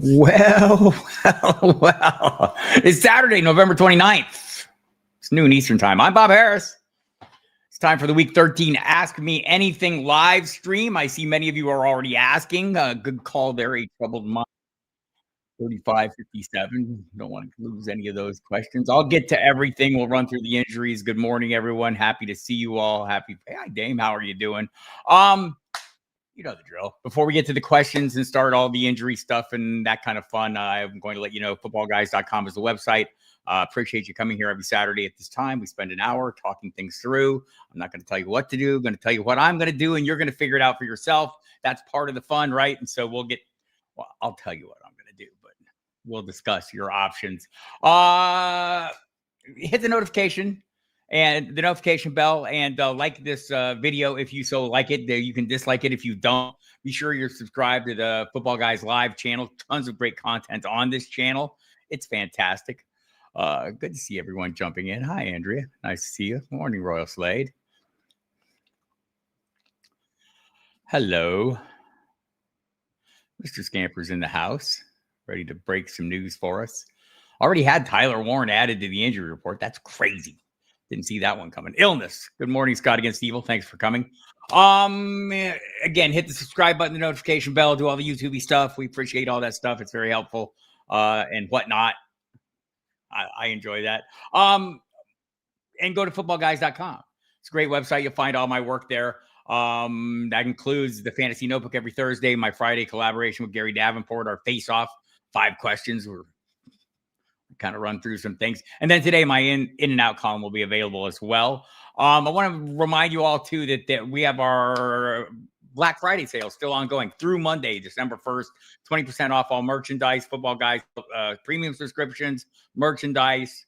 Well, well, it's Saturday, November 29th. It's noon Eastern time. I'm Bob Harris. It's time for the Week 13 Ask Me Anything live stream. I see many of you are already asking. Good call there, a troubled mind. 3557. Don't want to lose any of those questions. I'll get to everything. We'll run through the injuries. Good morning, everyone. Happy to see you all. Hi, Dame. How are you doing? You know the drill. Before we get to the questions and start all the injury stuff and that kind of fun, I'm going to let you know footballguys.com is the website. Appreciate you coming here every Saturday at this time. We spend an hour talking things through. I'm not going to tell you what to do. I'm going to tell you what I'm going to do, and you're going to figure it out for yourself. That's part of the fun, right? And so I'll tell you what I'm going to do, but we'll discuss your options. Hit the notification and the notification bell, and like this video if you so like it. There, you can dislike it if you don't. Be sure you're subscribed to the Football Guys Live channel. Tons of great content on this channel. It's fantastic. Good to see everyone jumping in. Hi, Andrea. Nice to see you. Morning, Royal Slade. Hello. Mr. Scamper's in the house, ready to break some news for us. Already had Tyler Warren added to the injury report. That's crazy. Didn't see that one coming. Illness. Good morning, Scott Against Evil. Thanks for coming. Again, hit the subscribe button, the notification bell, do all the YouTube stuff. We appreciate all that stuff. It's very helpful and whatnot. I enjoy that. And go to footballguys.com. It's a great website. You'll find all my work there. That includes the Fantasy Notebook every Thursday, my Friday collaboration with Gary Davenport, our Face Off 5 questions. We're kind of run through some things. And then today, my in and out column will be available as well. I want to remind you all, too, that we have our Black Friday sale still ongoing through Monday, December 1st. 20% off all merchandise, Football Guys premium subscriptions, merchandise.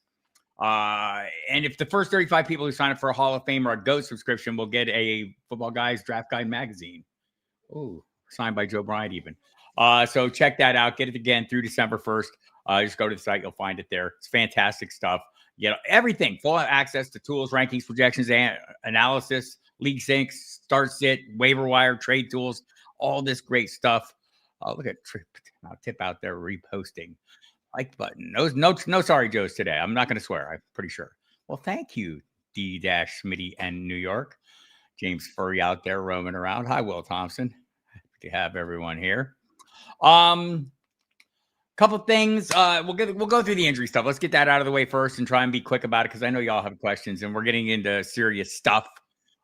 And if the first 35 people who sign up for a Hall of Fame or a GOAT subscription will get a Football Guys Draft Guide magazine. Oh, signed by Joe Bryant even. So check that out. Get it again through December 1st. Just go to the site. You'll find it there. It's fantastic stuff. You know, everything. Full access to tools, rankings, projections, and analysis, league syncs, start sit, waiver wire, trade tools, all this great stuff. Look at Tip out there reposting. Like button. No sorry Joes today. I'm not going to swear. I'm pretty sure. Well, thank you, D-Smitty and New York. James Furry out there roaming around. Hi, Will Thompson. Happy to have everyone here. Couple things. We'll go through the injury stuff. Let's get that out of the way first and try and be quick about it because I know y'all have questions and we're getting into serious stuff.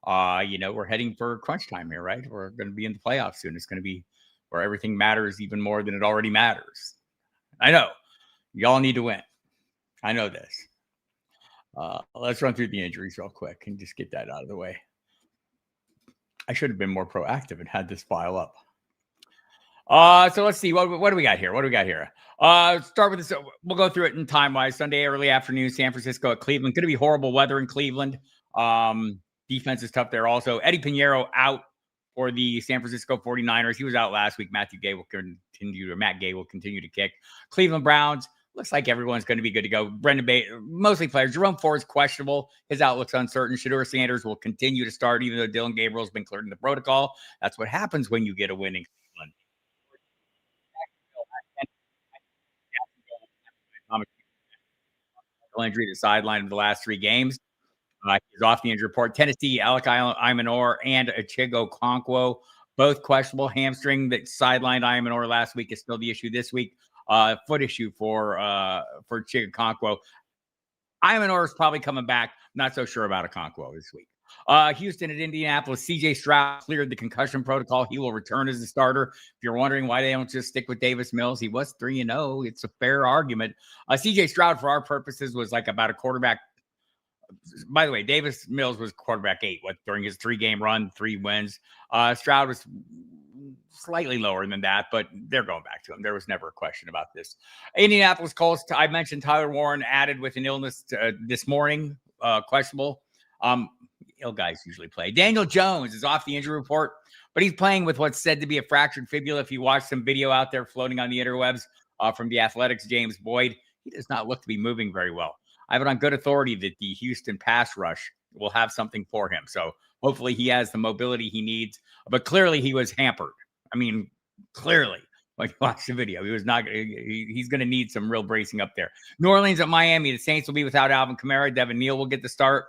We're heading for crunch time here, right? We're going to be in the playoffs soon. It's going to be where everything matters even more than it already matters. I know. Y'all need to win. I know this. Let's run through the injuries real quick and just get that out of the way. I should have been more proactive and had this file up. So let's see. What do we got here? Start with this. We'll go through it in time-wise. Sunday, early afternoon, San Francisco at Cleveland. Going to be horrible weather in Cleveland. Defense is tough there also. Eddie Pinheiro out for the San Francisco 49ers. He was out last week. Matt Gay will continue to kick. Cleveland Browns. Looks like everyone's going to be good to go. Brendan Baker, mostly players. Jerome Ford's questionable. His outlook's uncertain. Shedeur Sanders will continue to start, even though Dylan Gabriel's been cleared in the protocol. That's what happens when you get a winning Cleveland. Injury to the sideline of the last 3 games. He's off the injury report. Tennessee, Alec Imanor and Chigo Okonkwo, both questionable. Hamstring that sidelined Imanor last week is still the issue this week. Foot issue for Chigo Okonkwo. Imanor is probably coming back. Not so sure about Okonkwo this week. Houston at Indianapolis. C.J. Stroud cleared the concussion protocol. He will return as a starter. If you're wondering why they don't just stick with Davis Mills, he was 3-0. It's a fair argument. C.J. Stroud, for our purposes, was like about a quarterback. By the way, Davis Mills was quarterback 8 during his 3-game run, 3 wins. Stroud was slightly lower than that, but they're going back to him. There was never a question about this. Indianapolis Colts. I mentioned Tyler Warren added with an illness this morning, questionable. Ill guys usually play. Daniel Jones is off the injury report, but he's playing with what's said to be a fractured fibula. If you watch some video out there floating on the interwebs from the Athletics, James Boyd, he does not look to be moving very well. I have it on good authority that the Houston pass rush will have something for him. So hopefully he has the mobility he needs. But clearly he was hampered. I mean, clearly. when you watch the video. He was not. He's going to need some real bracing up there. New Orleans at Miami. The Saints will be without Alvin Kamara. Devin Neal will get the start.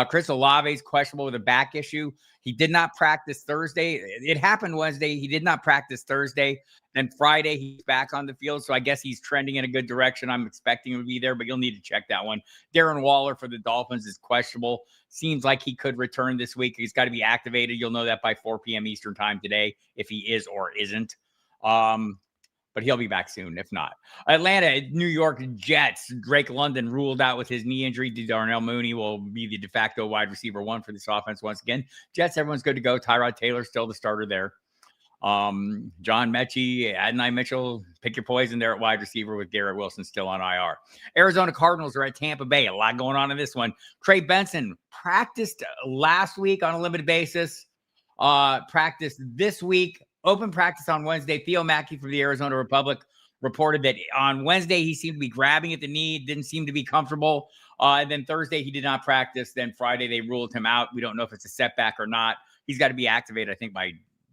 Chris Olave is questionable with a back issue. He did not practice Thursday. It happened Wednesday. He did not practice Thursday. Then Friday, he's back on the field. So I guess he's trending in a good direction. I'm expecting him to be there, but you'll need to check that one. Darren Waller for the Dolphins is questionable. Seems like he could return this week. He's got to be activated. You'll know that by 4 p.m. Eastern time today, if he is or isn't. But he'll be back soon, if not. Atlanta, New York Jets. Drake London ruled out with his knee injury. Darnell Mooney will be the de facto wide receiver one for this offense once again. Jets, everyone's good to go. Tyrod Taylor still the starter there. John Mechie, Adonai Mitchell, pick your poison there at wide receiver with Garrett Wilson still on IR. Arizona Cardinals are at Tampa Bay. A lot going on in this one. Trey Benson practiced last week on a limited basis. Practiced this week. Open practice on Wednesday. Theo Mackey from the Arizona Republic reported that on Wednesday he seemed to be grabbing at the knee, didn't seem to be comfortable. And then Thursday he did not practice. Then Friday they ruled him out. We don't know if it's a setback or not. He's got to be activated, I think, by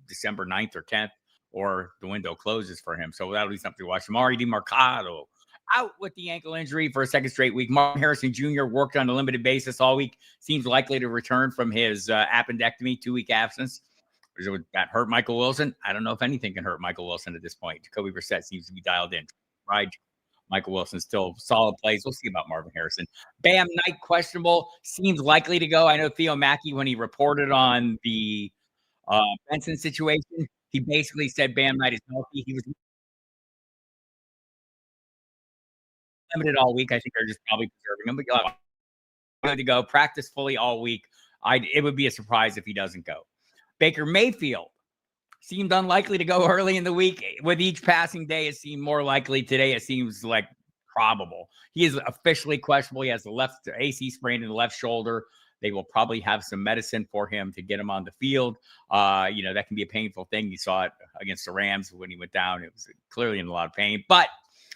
December 9th or 10th, or the window closes for him. So that'll be something to watch. Amari DiMercado out with the ankle injury for a second straight week. Martin Harrison Jr. worked on a limited basis all week. Seems likely to return from his appendectomy, 2-week absence. That hurt Michael Wilson. I don't know if anything can hurt Michael Wilson at this point. Jacoby Brissett seems to be dialed in. Right. Michael Wilson still solid plays. We'll see about Marvin Harrison. Bam Knight questionable. Seems likely to go. I know Theo Mackey, when he reported on the Benson situation, he basically said Bam Knight is healthy. He was limited all week. I think they're just probably preserving him, but good to go. Practice fully all week. It would be a surprise if he doesn't go. Baker Mayfield seemed unlikely to go early in the week. With each passing day, it seemed more likely. Today, it seems like probable. He is officially questionable. He has the left AC sprain in the left shoulder. They will probably have some medicine for him to get him on the field. That can be a painful thing. You saw it against the Rams when he went down. It was clearly in a lot of pain, but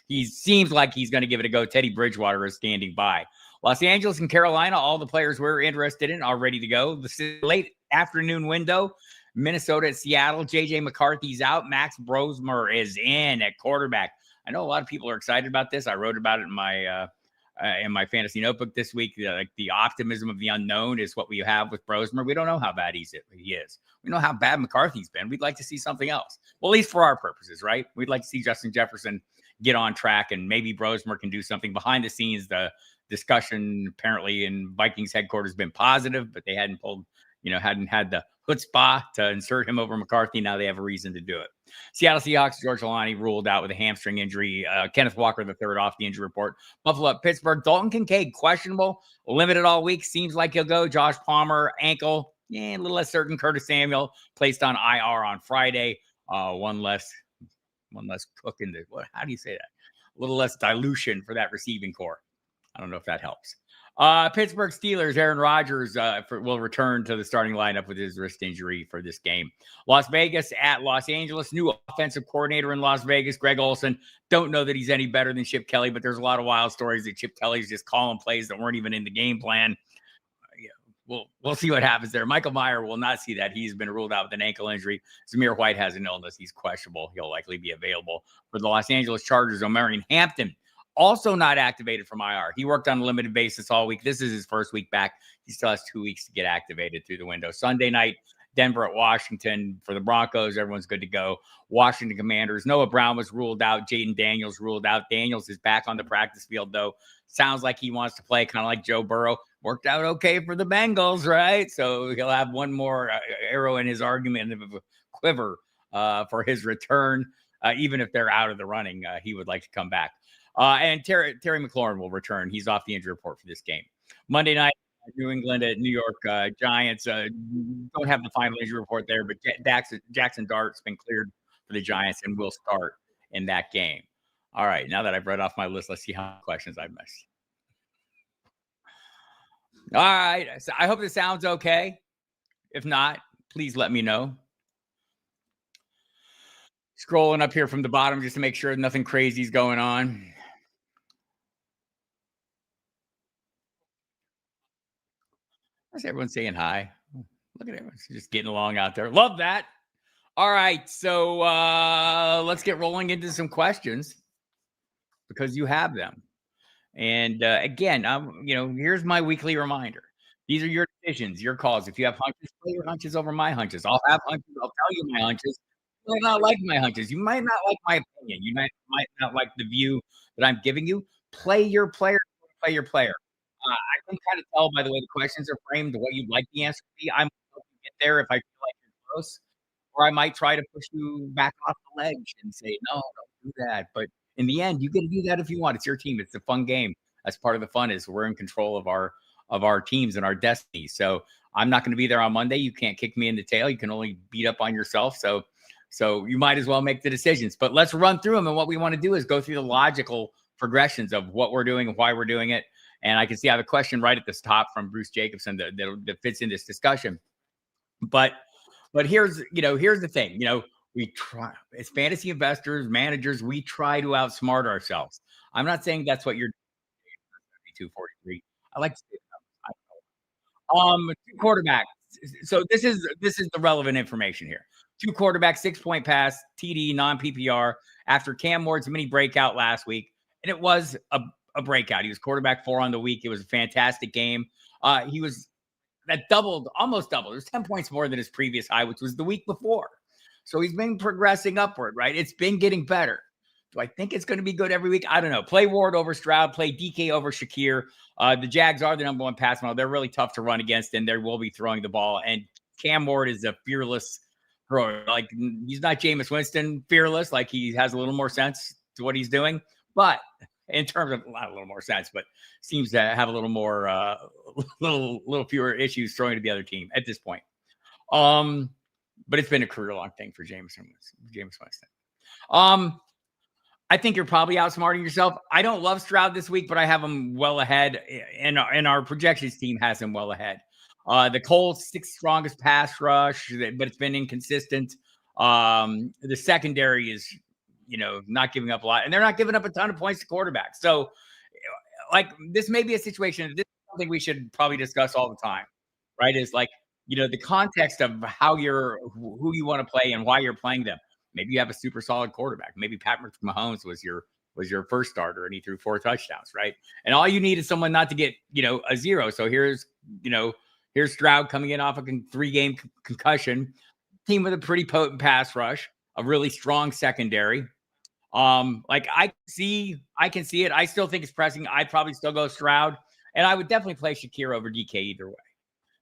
he seems like he's going to give it a go. Teddy Bridgewater is standing by. Los Angeles and Carolina, all the players we're interested in are ready to go. The late afternoon window, Minnesota at Seattle. J.J. McCarthy's out. Max Brosmer is in at quarterback. I know a lot of people are excited about this. I wrote about it in my fantasy notebook this week. The optimism of the unknown is what we have with Brosmer. We don't know how bad he is. We know how bad McCarthy's been. We'd like to see something else. Well, at least for our purposes, right? We'd like to see Justin Jefferson get on track, and maybe Brosmer can do something behind the scenes. The discussion apparently in Vikings headquarters has been positive, but they hadn't had the chutzpah to insert him over McCarthy. Now they have a reason to do it. Seattle Seahawks, George Alani ruled out with a hamstring injury. Kenneth Walker III off the injury report. Buffalo at Pittsburgh. Dalton Kincaid questionable, limited all week. Seems like he'll go. Josh Palmer ankle, a little less certain. Curtis Samuel placed on IR on Friday. One less cook in the, how do you say that? A little less dilution for that receiving core. I don't know if that helps. Pittsburgh Steelers, Aaron Rodgers will return to the starting lineup with his wrist injury for this game. Las Vegas at Los Angeles. New offensive coordinator in Las Vegas, Greg Olson. Don't know that he's any better than Chip Kelly, but there's a lot of wild stories that Chip Kelly's just calling plays that weren't even in the game plan. We'll see what happens there. Michael Mayer will not see that. He's been ruled out with an ankle injury. Zamir White has an illness. He's questionable. He'll likely be available for the Los Angeles Chargers. Omarion Hampton, also not activated from IR. He worked on a limited basis all week. This is his first week back. He still has 2 weeks to get activated through the window. Sunday night, Denver at Washington. For the Broncos, everyone's good to go. Washington Commanders. Noah Brown was ruled out. Jaden Daniels ruled out. Daniels is back on the practice field, though. Sounds like he wants to play kind of like Joe Burrow. Worked out okay for the Bengals, right? So he'll have one more arrow in his argument of a quiver for his return. Even if they're out of the running, he would like to come back. And Terry McLaurin will return. He's off the injury report for this game. Monday night, New England at New York Giants. Don't have the final injury report there, but Jackson Dart's been cleared for the Giants and will start in that game. All right, now that I've read off my list, let's see how many questions I've missed. All right, so I hope this sounds okay. If not, please let me know. Scrolling up here from the bottom just to make sure nothing crazy is going on. How's everyone saying hi? Look at everyone just getting along out there. Love that. All right, so let's get rolling into some questions because you have them. And again, here's my weekly reminder. These are your decisions, your calls. If you have hunches, play your hunches over my hunches. I'll have hunches. I'll tell you my hunches. You might not like my hunches. You might not like my opinion. You might not like the view that I'm giving you. Play your player. Play your player. I can kind of tell by the way the questions are framed what you'd like the answer to be. I'm help you get there if I feel like you're close, or I might try to push you back off the ledge and say, no, don't do that. But in the end, you get to do that if you want. It's your team. It's a fun game. That's part of the fun is we're in control of our teams and our destiny. So I'm not going to be there on Monday. You can't kick me in the tail. You can only beat up on yourself. So you might as well make the decisions. But let's run through them. And what we want to do is go through the logical progressions of what we're doing and why we're doing it. And I can see I have a question right at the top from Bruce Jacobson that fits in this discussion. But here's the thing. We try as fantasy investors, managers, we try to outsmart ourselves. I'm not saying that's what you're 243. I like to say that. Two quarterbacks. So this is the relevant information here. Two quarterbacks, 6-point pass, TD, non-PPR after Cam Ward's mini breakout last week. And it was a breakout. He was quarterback 4 on the week. It was a fantastic game. He was almost doubled. It was 10 points more than his previous high, which was the week before. So he's been progressing upward, right? It's been getting better. Do I think it's going to be good every week? I don't know. Play Ward over Stroud, play DK over Shakir. The Jags are the number one pass model. They're really tough to run against, and they will be throwing the ball. And Cam Ward is a fearless thrower. Like, he's not Jameis Winston fearless. Like, he has a little more sense to what he's doing. But in terms of not a little more sense, but seems to have a little more, little fewer issues throwing to the other team at this point. But it's been a career-long thing for Jameis Winston. I think you're probably outsmarting yourself. I don't love Stroud this week, but I have him well ahead, and our projections team has him well ahead. The Colts, 6th strongest pass rush, but it's been inconsistent. The secondary is, not giving up a lot, and they're not giving up a ton of points to quarterbacks. So, like, this may be a situation. This is something we should probably discuss all the time, right? Is like, the context of who you want to play and why you're playing them. Maybe you have a super solid quarterback. Maybe Patrick Mahomes was your first starter and he threw 4 touchdowns, right? And all you need is someone not to get, a 0. So here's Stroud coming in off a 3-game concussion, team with a pretty potent pass rush, a really strong secondary. Like I can see it. I still think it's pressing. I'd probably still go Stroud, and I would definitely play Shakir over DK either way,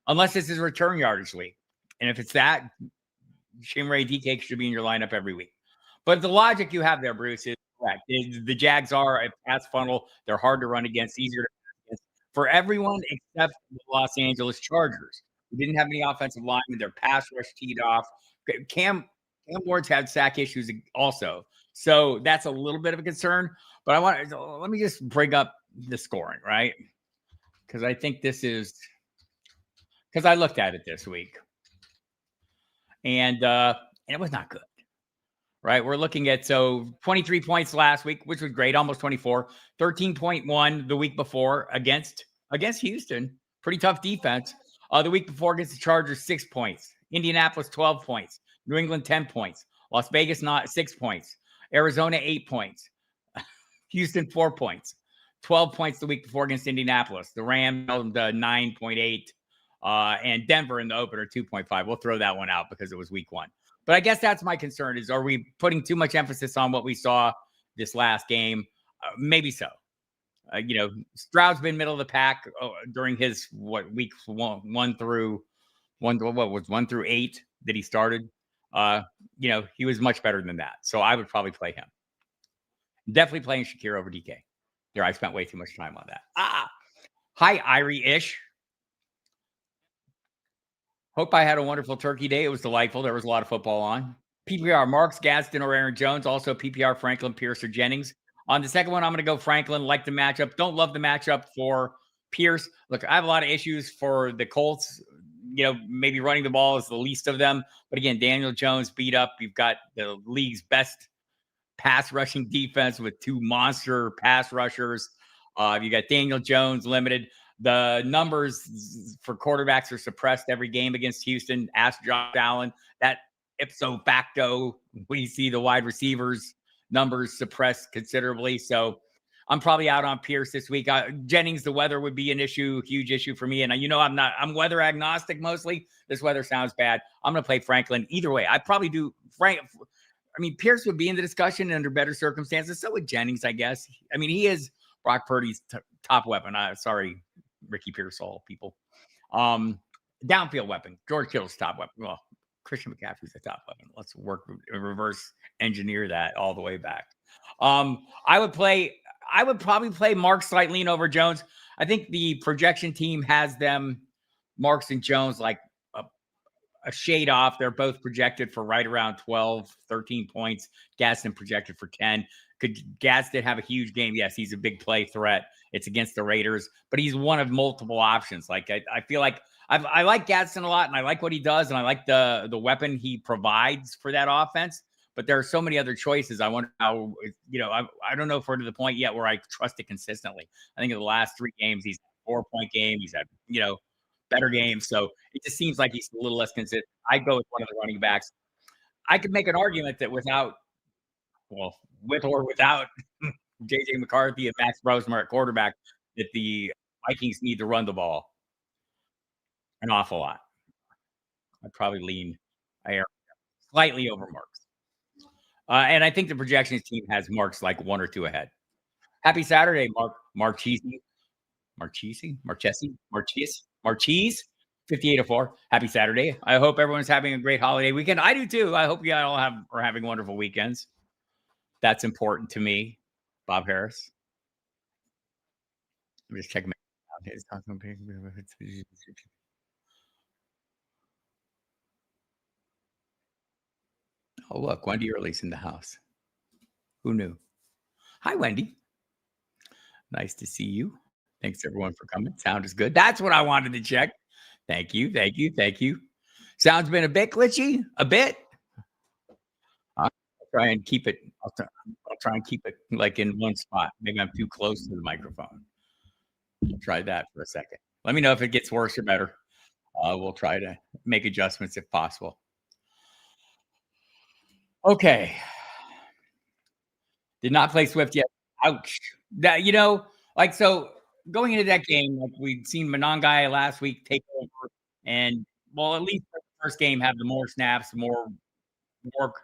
unless this is return yardage league. And if it's that, Shimray DK should be in your lineup every week. But the logic you have there, Bruce, is correct. The Jags are a pass funnel. They're hard to run against, easier to run against for everyone except the Los Angeles Chargers, who didn't have any offensive linemen. Their pass rush teed off. Cam Ward's had sack issues also. So that's a little bit of a concern. But let me just bring up the scoring, right? Because I think because I looked at it this week. And it was not good, right? We're looking at 23 points last week, which was great, almost 24, 13.1 the week before against Houston, pretty tough defense. The week before against the Chargers, 6 points, Indianapolis 12 points, New England 10 points, Las Vegas 6 points, Arizona 8 points, Houston 4 points, 12 points the week before against Indianapolis. The Rams 9.8. And Denver in the opener, 2.5. We'll throw that one out because it was week 1. But I guess that's my concern is, are we putting too much emphasis on what we saw this last game? Maybe so. Stroud's been middle of the pack during his, week 1 through 8 that he started. He was much better than that. So I would probably play him. Definitely playing Shakir over DK. There, I spent way too much time on that. Hi, Irie-ish. Hope I had a wonderful turkey day. It was delightful. There was a lot of football on. PPR, Marks, Gadsden, or Aaron Jones. Also PPR, Franklin, Pierce, or Jennings. On the second one, I'm going to go Franklin. Like the matchup. Don't love the matchup for Pierce. Look, I have a lot of issues for the Colts. Maybe running the ball is the least of them. But again, Daniel Jones beat up. You've got the league's best pass rushing defense with 2 monster pass rushers. You got Daniel Jones limited. The numbers for quarterbacks are suppressed every game against Houston. Ask Josh Allen. That ipso facto, we see the wide receivers numbers suppressed considerably. So I'm probably out on Pierce this week. Jennings, the weather would be an issue, huge issue for me. And I'm weather agnostic mostly. This weather sounds bad. I'm going to play Franklin either way. I probably do Pierce would be in the discussion under better circumstances. So would Jennings, I guess. I mean, he is Brock Purdy's top weapon. Sorry, Ricky Pearsall people. Downfield weapon. George Kittle's top weapon. Well, Christian McCaffrey's the top weapon. Let's reverse engineer that all the way back. I would probably play Marks slightly over Jones. I think the projection team has them, Marks and Jones, like a shade off. They're both projected for right around 12, 13 points. Gaston projected for 10. Could Gaston have a huge game? Yes, he's a big play threat. It's against the Raiders, but he's one of multiple options. Like I feel like I like Gaston a lot, and I like what he does, and I like the weapon he provides for that offense. But there are so many other choices. I wonder how, I don't know if we're to the point yet where I trust it consistently. I think in the last 3 games, he's had a 4-point game. He's had, better games. So it just seems like he's a little less consistent. I go with one of the running backs. I could make an argument that with or without JJ McCarthy and Max Brosmer at quarterback, that the Vikings need to run the ball an awful lot. I'd probably lean slightly over Marks. And I think the projections team has Marks like 1 or 2 ahead. Happy Saturday, Marchese, 58-4. Happy Saturday. I hope everyone's having a great holiday weekend. I do too. I hope you all are having wonderful weekends. That's important to me. Bob Harris. Let me just check my Oh, look, Wendy Early's in the house. Who knew? Hi, Wendy. Nice to see you. Thanks, everyone, for coming. Sound is good. That's what I wanted to check. Thank you. Sound's been a bit glitchy. A bit. I'll try and keep it. I'll try and keep it like in one spot. Maybe I'm too close to the microphone. Try that for a second. Let me know if it gets worse or better. We'll try to make adjustments if possible. Okay. Did not play Swift yet. Ouch. That so going into that game, like we'd seen Monangai last week take over, and at least the first game have the more snaps, more work.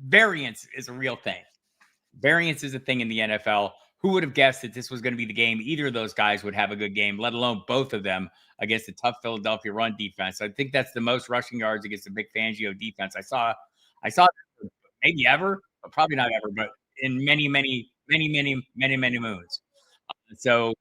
Variance is a real thing. Variance is a thing in the NFL. Who would have guessed that this was going to be the game? Either of those guys would have a good game, let alone both of them against a tough Philadelphia run defense. I think that's the most rushing yards against the Vic Fangio defense I saw maybe ever, but probably not ever, but in many moons. So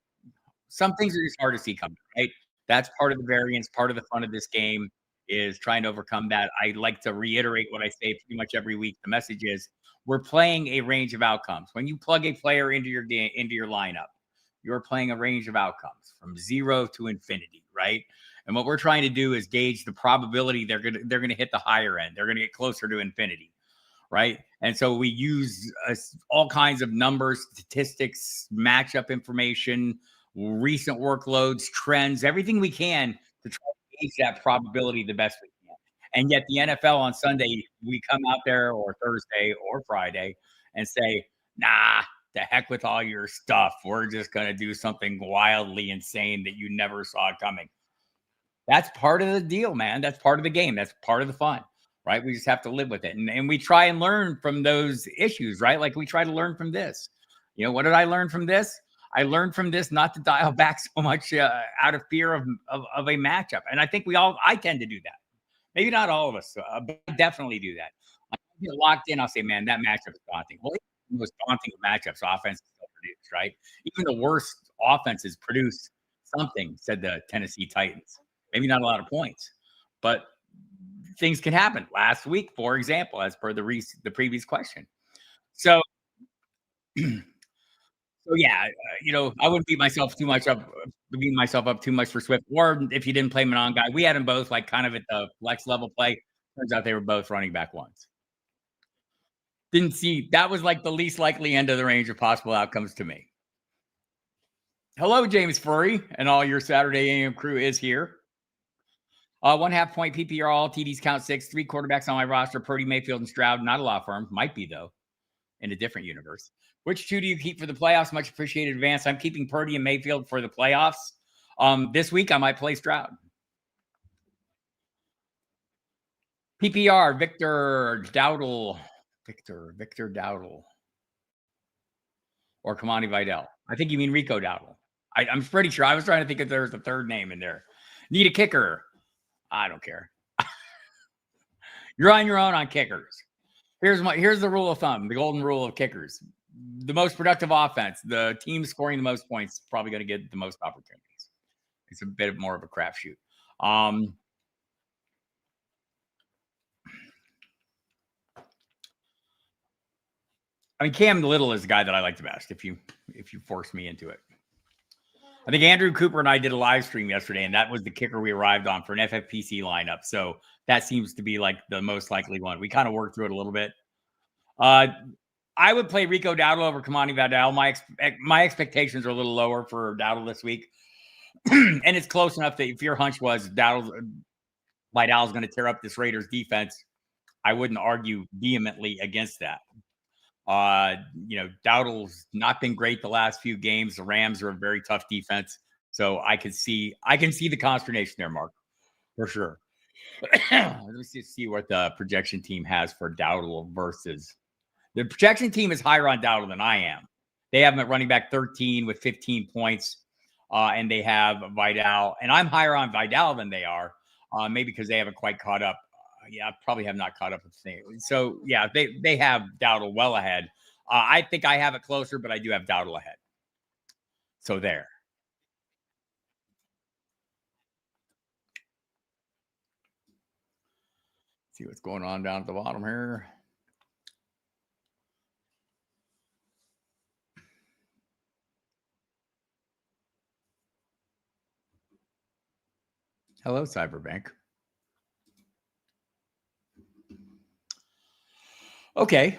some things are just hard to see coming, right? That's part of the variance. Part of the fun of this game is trying to overcome that. I like to reiterate what I say pretty much every week. The message is we're playing a range of outcomes. When you plug a player into your game, into your lineup, you're playing a range of outcomes from 0 to infinity, right? And what we're trying to do is gauge the probability they're gonna hit the higher end. They're gonna get closer to infinity, right? And so we use all kinds of numbers, statistics, matchup information, recent workloads, trends, everything we can to try to gauge that probability the best we can. And yet the NFL on Sunday, we come out there, or Thursday or Friday, and say, nah, the heck with all your stuff. We're just going to do something wildly insane that you never saw coming. That's part of the deal, man. That's part of the game. That's part of the fun, right? We just have to live with it. And we try and learn from those issues, right? Like we try to learn from this. What did I learn from this? I learned from this not to dial back so much out of fear of a matchup. And I think I tend to do that. Maybe not all of us, but I definitely do that. I get locked in, I'll say, man, that matchup is daunting. Well, the most daunting of matchups, offense still produce, right? Even the worst offenses produce something, said the Tennessee Titans. Maybe not a lot of points, but things can happen. Last week, for example, as per the previous question. So yeah, I wouldn't beat myself up too much for Swift. Or if you didn't play Monangai, we had them both like kind of at the flex level play. Turns out they were both running back ones. Didn't see that was like the least likely end of the range of possible outcomes to me. Hello, James Furry, and all your Saturday AM crew is here. 1/2 point PPR, all TDs count 6, 3 quarterbacks on my roster, Purdy, Mayfield, and Stroud. Not a law firm. Might be, though, in a different universe. Which 2 do you keep for the playoffs? Much appreciated advance. I'm keeping Purdy and Mayfield for the playoffs. This week, I might play Stroud. PPR, Victor Dowdle. Victor Dowdle. Or Kamani Vidal. I think you mean Rico Dowdle. I'm pretty sure. I was trying to think if there was a third name in there. Need a kicker. I don't care. You're on your own on kickers. Here's the rule of thumb, the golden rule of kickers. The most productive offense, the team scoring the most points, probably going to get the most opportunities. It's a bit more of a crapshoot. I mean, Cam Little is the guy that I like the best. If you force me into it, I think Andrew Cooper and I did a live stream yesterday, and that was the kicker we arrived on for an FFPC lineup. So that seems to be like the most likely one. We kind of worked through it a little bit. I would play Rico Dowdle over Kamani Vidal. My expectations are a little lower for Dowdle this week, and it's close enough that if your hunch was Vidal's going to tear up this Raiders defense, I wouldn't argue vehemently against that. Dowdle's not been great the last few games. The Rams are a very tough defense. So I can see the consternation there, Mark, for sure. Let me see what the projection team has for Dowdle versus the projection team is higher on Dowdle than I am. They have him at running back 13 with 15 points. And they have Vidal, and I'm higher on Vidal than they are. Maybe because they haven't quite caught up. I probably have not caught up with the thing. So, yeah, they have Dowdle well ahead. I think I have it closer, but I do have Dowdle ahead. So there. See what's going on down at the bottom here. Hello, Cyberbank. Okay.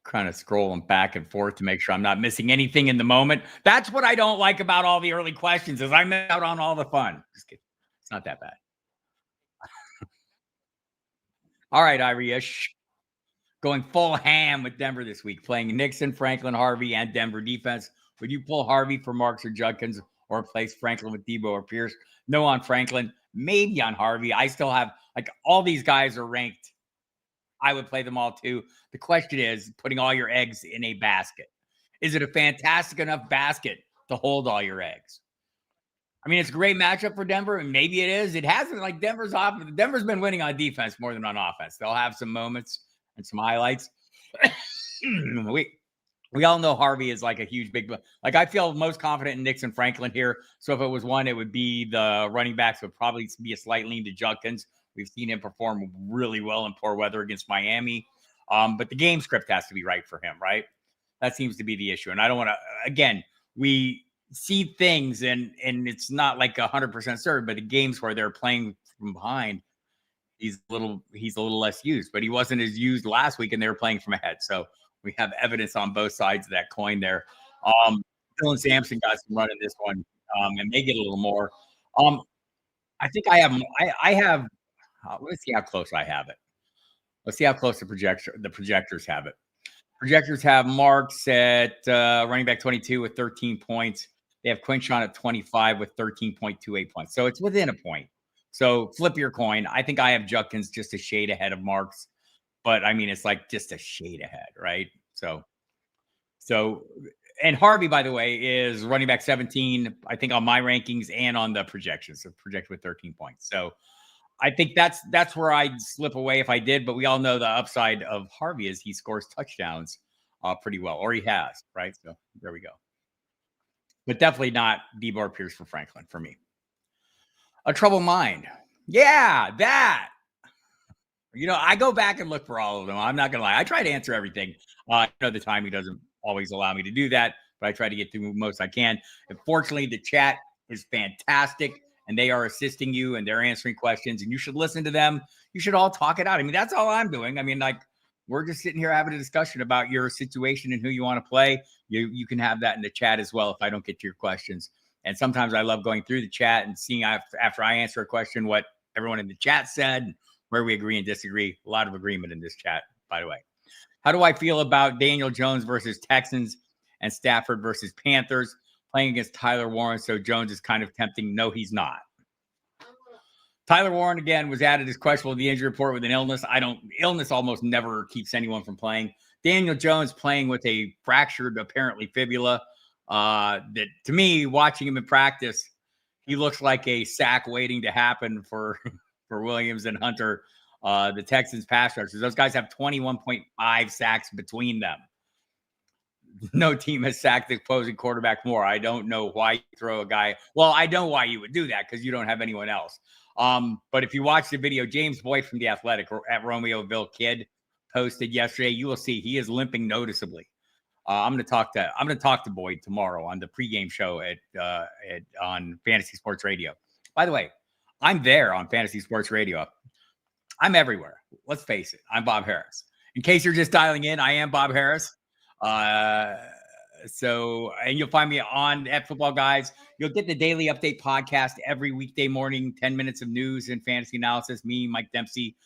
Kind of scrolling back and forth to make sure I'm not missing anything in the moment. That's what I don't like about all the early questions is I miss out on all the fun. Just kidding. It's not that bad. All right, Irish. Going full ham with Denver this week, playing Nixon, Franklin, Harvey, and Denver defense. Would you pull Harvey for Marks or Judkins or replace Franklin with Debo or Pierce? No on Franklin, maybe on Harvey. I still have, all these guys are ranked. I would play them all too. The question is putting all your eggs in a basket. Is it a fantastic enough basket to hold all your eggs? I mean, it's a great matchup for Denver, and maybe it is. It hasn't, Denver's been winning on defense more than on offense. They'll have some moments and some highlights. We all know Harvey is like a huge big, I feel most confident in Nixon Franklin here. So if it was one, it would be the running backs would probably be a slight lean to Judkins. We've seen him perform really well in poor weather against Miami. But the game script has to be right for him, right? That seems to be the issue. And I don't want to, again, we see things and it's not like 100% certain, but the games where they're playing from behind, he's a little less used, but he wasn't as used last week and they were playing from ahead. So we have evidence on both sides of that coin there. Dylan Sampson got some run in this one, and may get a little more. I think I have, let's see how close I have it. Let's see how close the projectors have it. Projectors have Marks at running back 22 with 13 points. They have Quinshon at 25 with 13.28 points. So it's within a point. So flip your coin. I think I have Judkins just a shade ahead of Marks. But I mean, it's like just a shade ahead, right? So, and Harvey, by the way, is running back 17, I think on my rankings and on the projections. So projected with 13 points. So I think that's where I'd slip away if I did. But we all know the upside of Harvey is he scores touchdowns pretty well, or he has, right? So there we go. But definitely not Debo or Pierce for Franklin for me. A troubled mind. Yeah, that. I go back and look for all of them. I'm not going to lie. I try to answer everything. The timing doesn't always allow me to do that, but I try to get through the most I can. And fortunately, the chat is fantastic, and they are assisting you, and they're answering questions, and you should listen to them. You should all talk it out. I mean, that's all I'm doing. I mean, we're just sitting here having a discussion about your situation and who you want to play. You can have that in the chat as well if I don't get to your questions. And sometimes I love going through the chat and seeing after I answer a question what everyone in the chat said, where we agree and disagree. A lot of agreement in this chat, by the way. How do I feel about Daniel Jones versus Texans and Stafford versus Panthers playing against Tyler Warren? So Jones is kind of tempting. No, he's not. Tyler Warren, again, was added as questionable to the injury report with an illness. Illness almost never keeps anyone from playing. Daniel Jones playing with a fractured, apparently, fibula. That to me, watching him in practice, he looks like a sack waiting to happen for Williams and Hunter, the Texans pass rushers. Those guys have 21.5 sacks between them. No team has sacked the opposing quarterback more. I don't know why you throw a guy. Well, I know why you would do that because you don't have anyone else. But if you watch the video, James Boyd from The Athletic at Romeoville Kid posted yesterday, you will see he is limping noticeably. I'm going to talk to Boyd tomorrow on the pregame show on Fantasy Sports Radio. By the way, I'm there on Fantasy Sports Radio. I'm everywhere. Let's face it. I'm Bob Harris. In case you're just dialing in, I am Bob Harris. And you'll find me on at Football Guys. You'll get the daily update podcast every weekday morning, 10 minutes of news and fantasy analysis. Me, Mike Dempsey,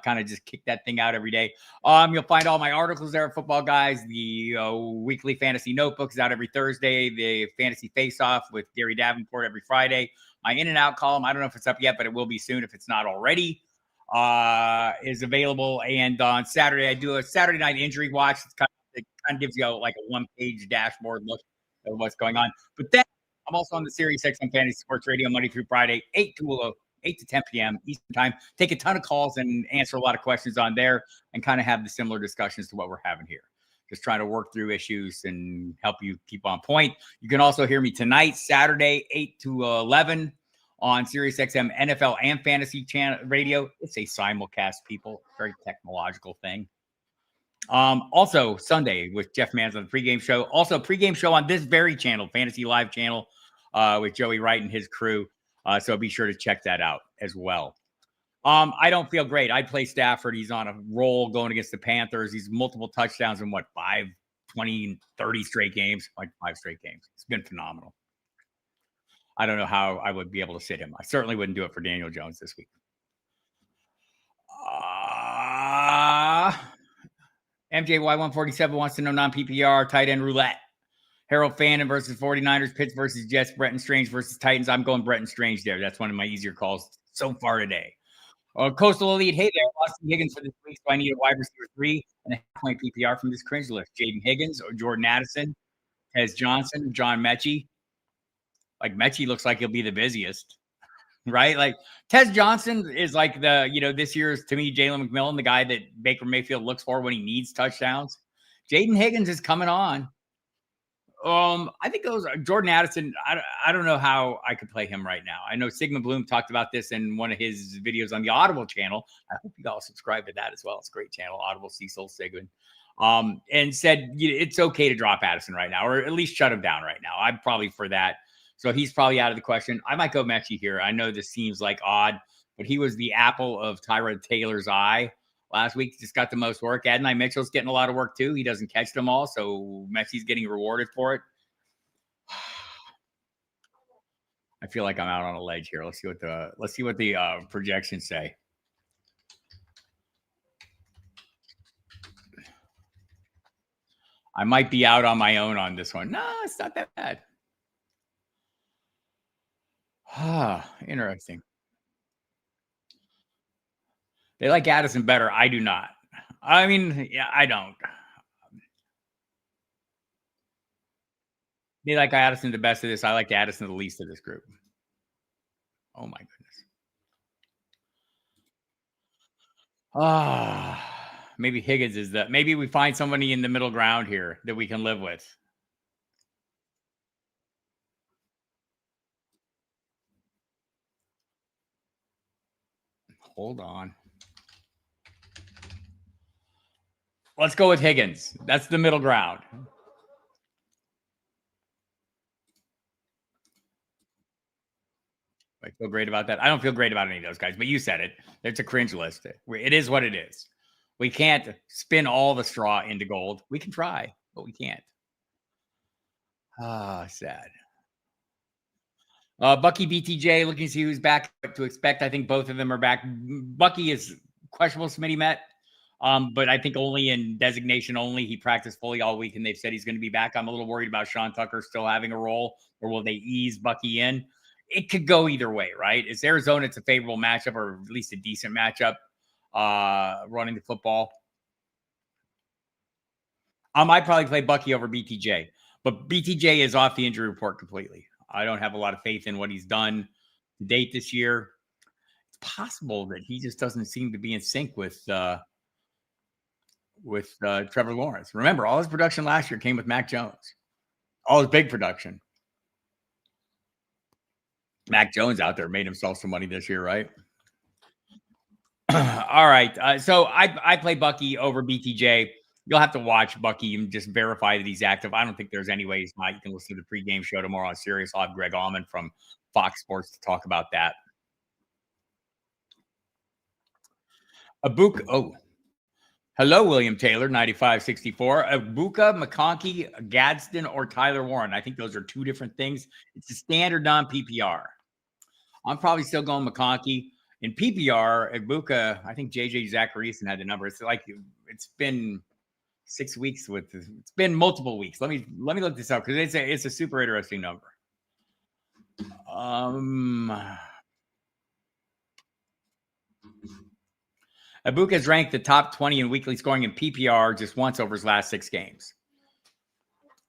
kind of just kick that thing out every day. You'll find all my articles there at Football Guys. The weekly fantasy notebook is out every Thursday. The fantasy face-off with Gary Davenport every Friday. My in and out column, I don't know if it's up yet, but it will be soon if it's not already, is available. And on Saturday, I do a Saturday night injury watch. It kind of gives you like a one-page dashboard look at what's going on. But then I'm also on the Series X on Fantasy Sports Radio Monday through Friday, 8 to 10 p.m. Eastern Time. Take a ton of calls and answer a lot of questions on there and kind of have the similar discussions to what we're having here. Just trying to work through issues and help you keep on point. You can also hear me tonight, Saturday, 8 to 11 on Sirius XM NFL and Fantasy Channel Radio. It's a simulcast, people. Very technological thing. Also Sunday with Jeff Mans on the pregame show. Also pregame show on this very channel, Fantasy Live channel, with Joey Wright and his crew. So be sure to check that out as well. I don't feel great. I'd play Stafford. He's on a roll going against the Panthers. He's multiple touchdowns in 5, 20, 30 straight games, like 5 straight games. It's been phenomenal. I don't know how I would be able to sit him. I certainly wouldn't do it for Daniel Jones this week. MJY147 wants to know non-PPR tight end roulette. Harold Fannin versus 49ers, Pitts versus Jets, Bretton Strange versus Titans. I'm going Bretton Strange there. That's one of my easier calls so far today. Coastal Elite, hey there. Austin Higgins for this week, so I need a wide receiver 3 and a half-point PPR from this cringe list. Jaden Higgins or Jordan Addison, Tez Johnson, John Mechie. Like Mechie looks like he'll be the busiest, right? Like Tez Johnson is like this year's, to me, Jalen McMillan, the guy that Baker Mayfield looks for when he needs touchdowns. Jaden Higgins is coming on. I think those are Jordan Addison. I don't know how I could play him right now. I know Sigmund Bloom talked about this in one of his videos on the Audible channel. I hope you all subscribe to that as well. It's a great channel, Audible Cecil Sigmund. And said it's okay to drop Addison right now, or at least shut him down right now. I'm probably for that. So he's probably out of the question. I might go Mechie here. I know this seems like odd, but he was the apple of Tyrod Taylor's eye last week. Just got the most work. Adonai Mitchell's getting a lot of work too. He doesn't catch them all, so Mechie's getting rewarded for it. I feel like I'm out on a ledge here. Let's see what the projections say. I might be out on my own on this one. No, it's not that bad. Interesting. They like Addison better. I do not. I mean, yeah, I don't. They like Addison the best of this. I like Addison the least of this group. Oh my goodness. Maybe Higgins is that. Maybe we find somebody in the middle ground here that we can live with. Hold on. Let's go with Higgins. That's the middle ground. I feel great about that. I don't feel great about any of those guys, but you said it. It's a cringe list. It is what it is. We can't spin all the straw into gold. We can try, but we can't. Sad. Bucky, BTJ, looking to see who's back, what to expect. I think both of them are back. Bucky is questionable, Smitty met, but I think only in designation only. He practiced fully all week, and they've said he's going to be back. I'm a little worried about Sean Tucker still having a role, or will they ease Bucky in? It could go either way, right? It's Arizona. It's a favorable matchup, or at least a decent matchup running the football. I'd probably play Bucky over BTJ, but BTJ is off the injury report completely. I don't have a lot of faith in what he's done to date this year. It's possible that he just doesn't seem to be in sync with Trevor Lawrence. Remember, all his production last year came with Mac Jones. All his big production. Mac Jones out there made himself some money this year, right? All right. So I play Bucky over BTJ. You'll have to watch Bucky and just verify that he's active. I don't think there's any way he's not. You can listen to the pregame show tomorrow on Sirius. I'll have Greg Allman from Fox Sports to talk about that. Abuka. Oh, hello, William Taylor, 9564. Abuka, McConkey, Gadsden, or Tyler Warren. I think those are two different things. It's a standard non-PPR. I'm probably still going McConkey. In PPR, Abuka, I think JJ Zachariason had the number. It's like it's been 6 weeks with this. It's been multiple weeks. Let me look this up because it's a super interesting number. Abuka has ranked the top 20 in weekly scoring in PPR just once over his last 6 games.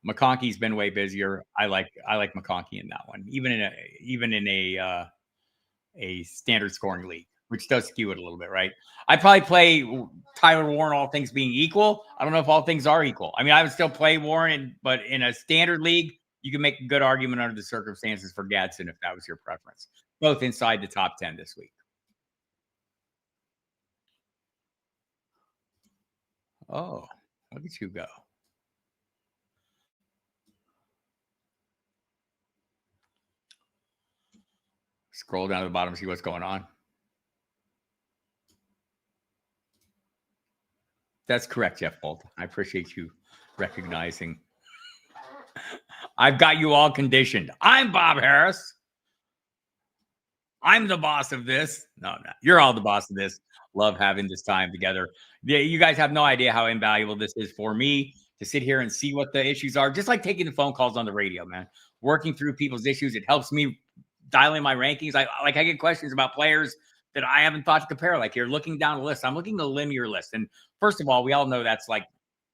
McConkey's been way busier. I like McConkey in that one, even in a standard scoring league, which does skew it a little bit, right? I'd probably play Tyler Warren, all things being equal. I don't know if all things are equal. I mean, I would still play Warren, but in a standard league, you can make a good argument under the circumstances for Gadsden if that was your preference. Both inside the top 10 this week. Oh, look at you go. Scroll down to the bottom, see what's going on. That's correct, Jeff Bolt. I appreciate you recognizing. I've got you all conditioned. I'm Bob Harris. I'm the boss of this. No, I'm not. You're all the boss of this. Love having this time together. Yeah, you guys have no idea how invaluable this is for me to sit here and see what the issues are. Just like taking the phone calls on the radio, man. Working through people's issues. It helps me dialing my rankings. I get questions about players that I haven't thought to compare. Like you're looking down the list. I'm looking at a linear list. And first of all, we all know that's like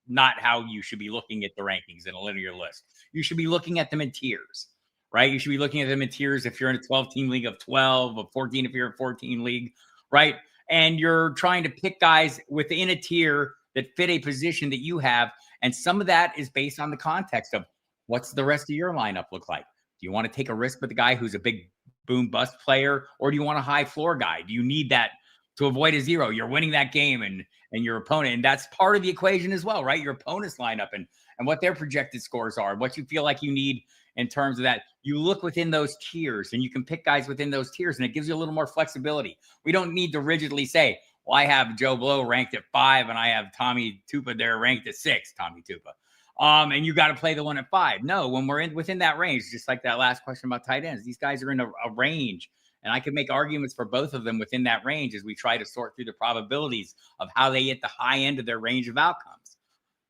not how you should be looking at the rankings in a linear list. You should be looking at them in tiers, right? You should be looking at them in tiers if you're in a 12-team league of 12, of 14 if you're in a 14 league, right? And you're trying to pick guys within a tier that fit a position that you have. And some of that is based on the context of what's the rest of your lineup look like? Do you want to take a risk with the guy who's a big boom bust player, or do you want a high floor guy? Do you need that to avoid a zero? You're winning that game and your opponent, and that's part of the equation as well, right? Your opponent's lineup and what their projected scores are, what you feel like you need in terms of that. You look within those tiers and you can pick guys within those tiers, and it gives you a little more flexibility. We don't need to rigidly say, well, I have Joe Blow ranked at 5 and I have Tommy Tupa there ranked at 6, Tommy Tupa. And you got to play the one at 5. No, when we're within that range, just like that last question about tight ends, these guys are in a range, and I can make arguments for both of them within that range as we try to sort through the probabilities of how they hit the high end of their range of outcomes,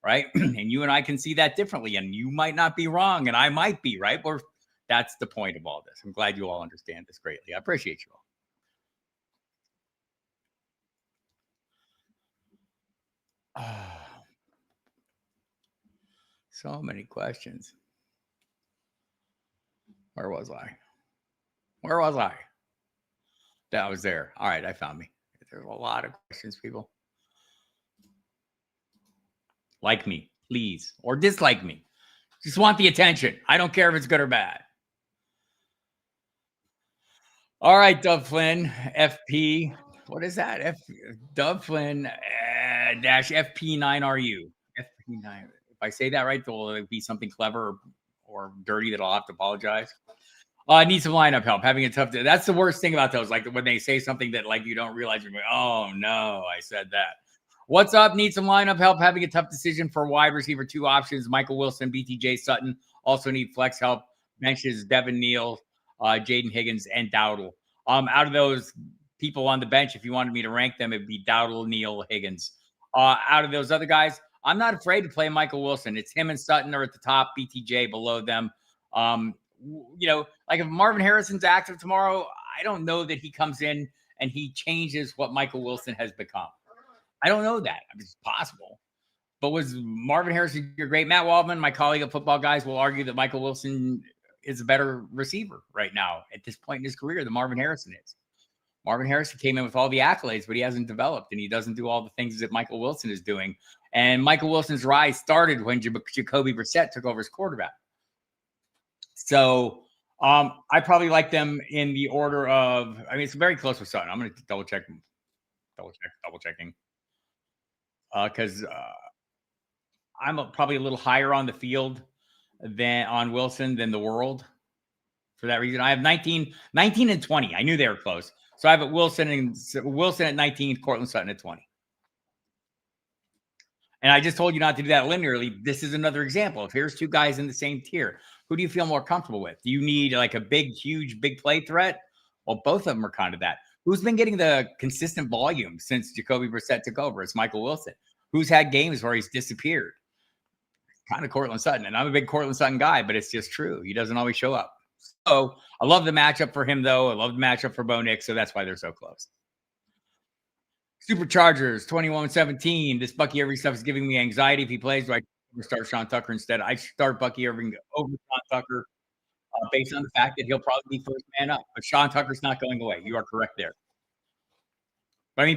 right? And you and I can see that differently, and you might not be wrong, and I might be, right? But that's the point of all this. I'm glad you all understand this greatly. I appreciate you all. So many questions. Where was I? That was there. All right, I found me. There's a lot of questions, people. Like me, please, or dislike me. Just want the attention. I don't care if it's good or bad. All right, Dove Flynn, FP. What is that? Dove Flynn dash FP9RU. FP9. If I say that right, there'll be something clever or dirty that I'll have to apologize. I need some lineup help. Having a tough day. That's the worst thing about those. Like when they say something that like you don't realize, you're going, oh no, I said that. What's up? Need some lineup help. Having a tough decision for wide receiver 2 options. Michael Wilson, BTJ Sutton. Also need flex help. Benches Devin Neal. Jaden Higgins, and Dowdle. Out of those people on the bench, if you wanted me to rank them, it'd be Dowdle, Neal, Higgins. Out of those other guys, I'm not afraid to play Michael Wilson. It's him and Sutton are at the top, BTJ below them. Like if Marvin Harrison's active tomorrow, I don't know that he comes in and he changes what Michael Wilson has become. I don't know that. It's possible. But was Marvin Harrison your great? Matt Waldman, my colleague at Football Guys, will argue that Michael Wilson is a better receiver right now at this point in his career than Marvin Harrison is. Marvin Harrison came in with all the accolades, but he hasn't developed, and he doesn't do all the things that Michael Wilson is doing. And Michael Wilson's rise started when Jacoby Brissett took over as quarterback. So I probably like them in the order of, it's very close with Sutton. I'm going to double checking. Because I'm probably a little higher on the field than on Wilson than the world. For that reason, I have 19 and 20. I knew they were close. So I have Wilson at 19, Courtland Sutton at 20. And I just told you not to do that linearly. This is another example. If here's two guys in the same tier, who do you feel more comfortable with? Do you need like a big play threat? Well, both of them are kind of that. Who's been getting the consistent volume since Jacoby Brissett took over? It's Michael Wilson. Who's had games where he's disappeared? Kind of Courtland Sutton. And I'm a big Courtland Sutton guy, but it's just true. He doesn't always show up. So I love the matchup for him, though. I love the matchup for Bo Nix, so that's why they're so close. Superchargers, 21-17. This Bucky Irving stuff is giving me anxiety. If he plays, do I start Sean Tucker instead? I start Bucky Irving over Sean Tucker based on the fact that he'll probably be first man up. But Sean Tucker's not going away. You are correct there. But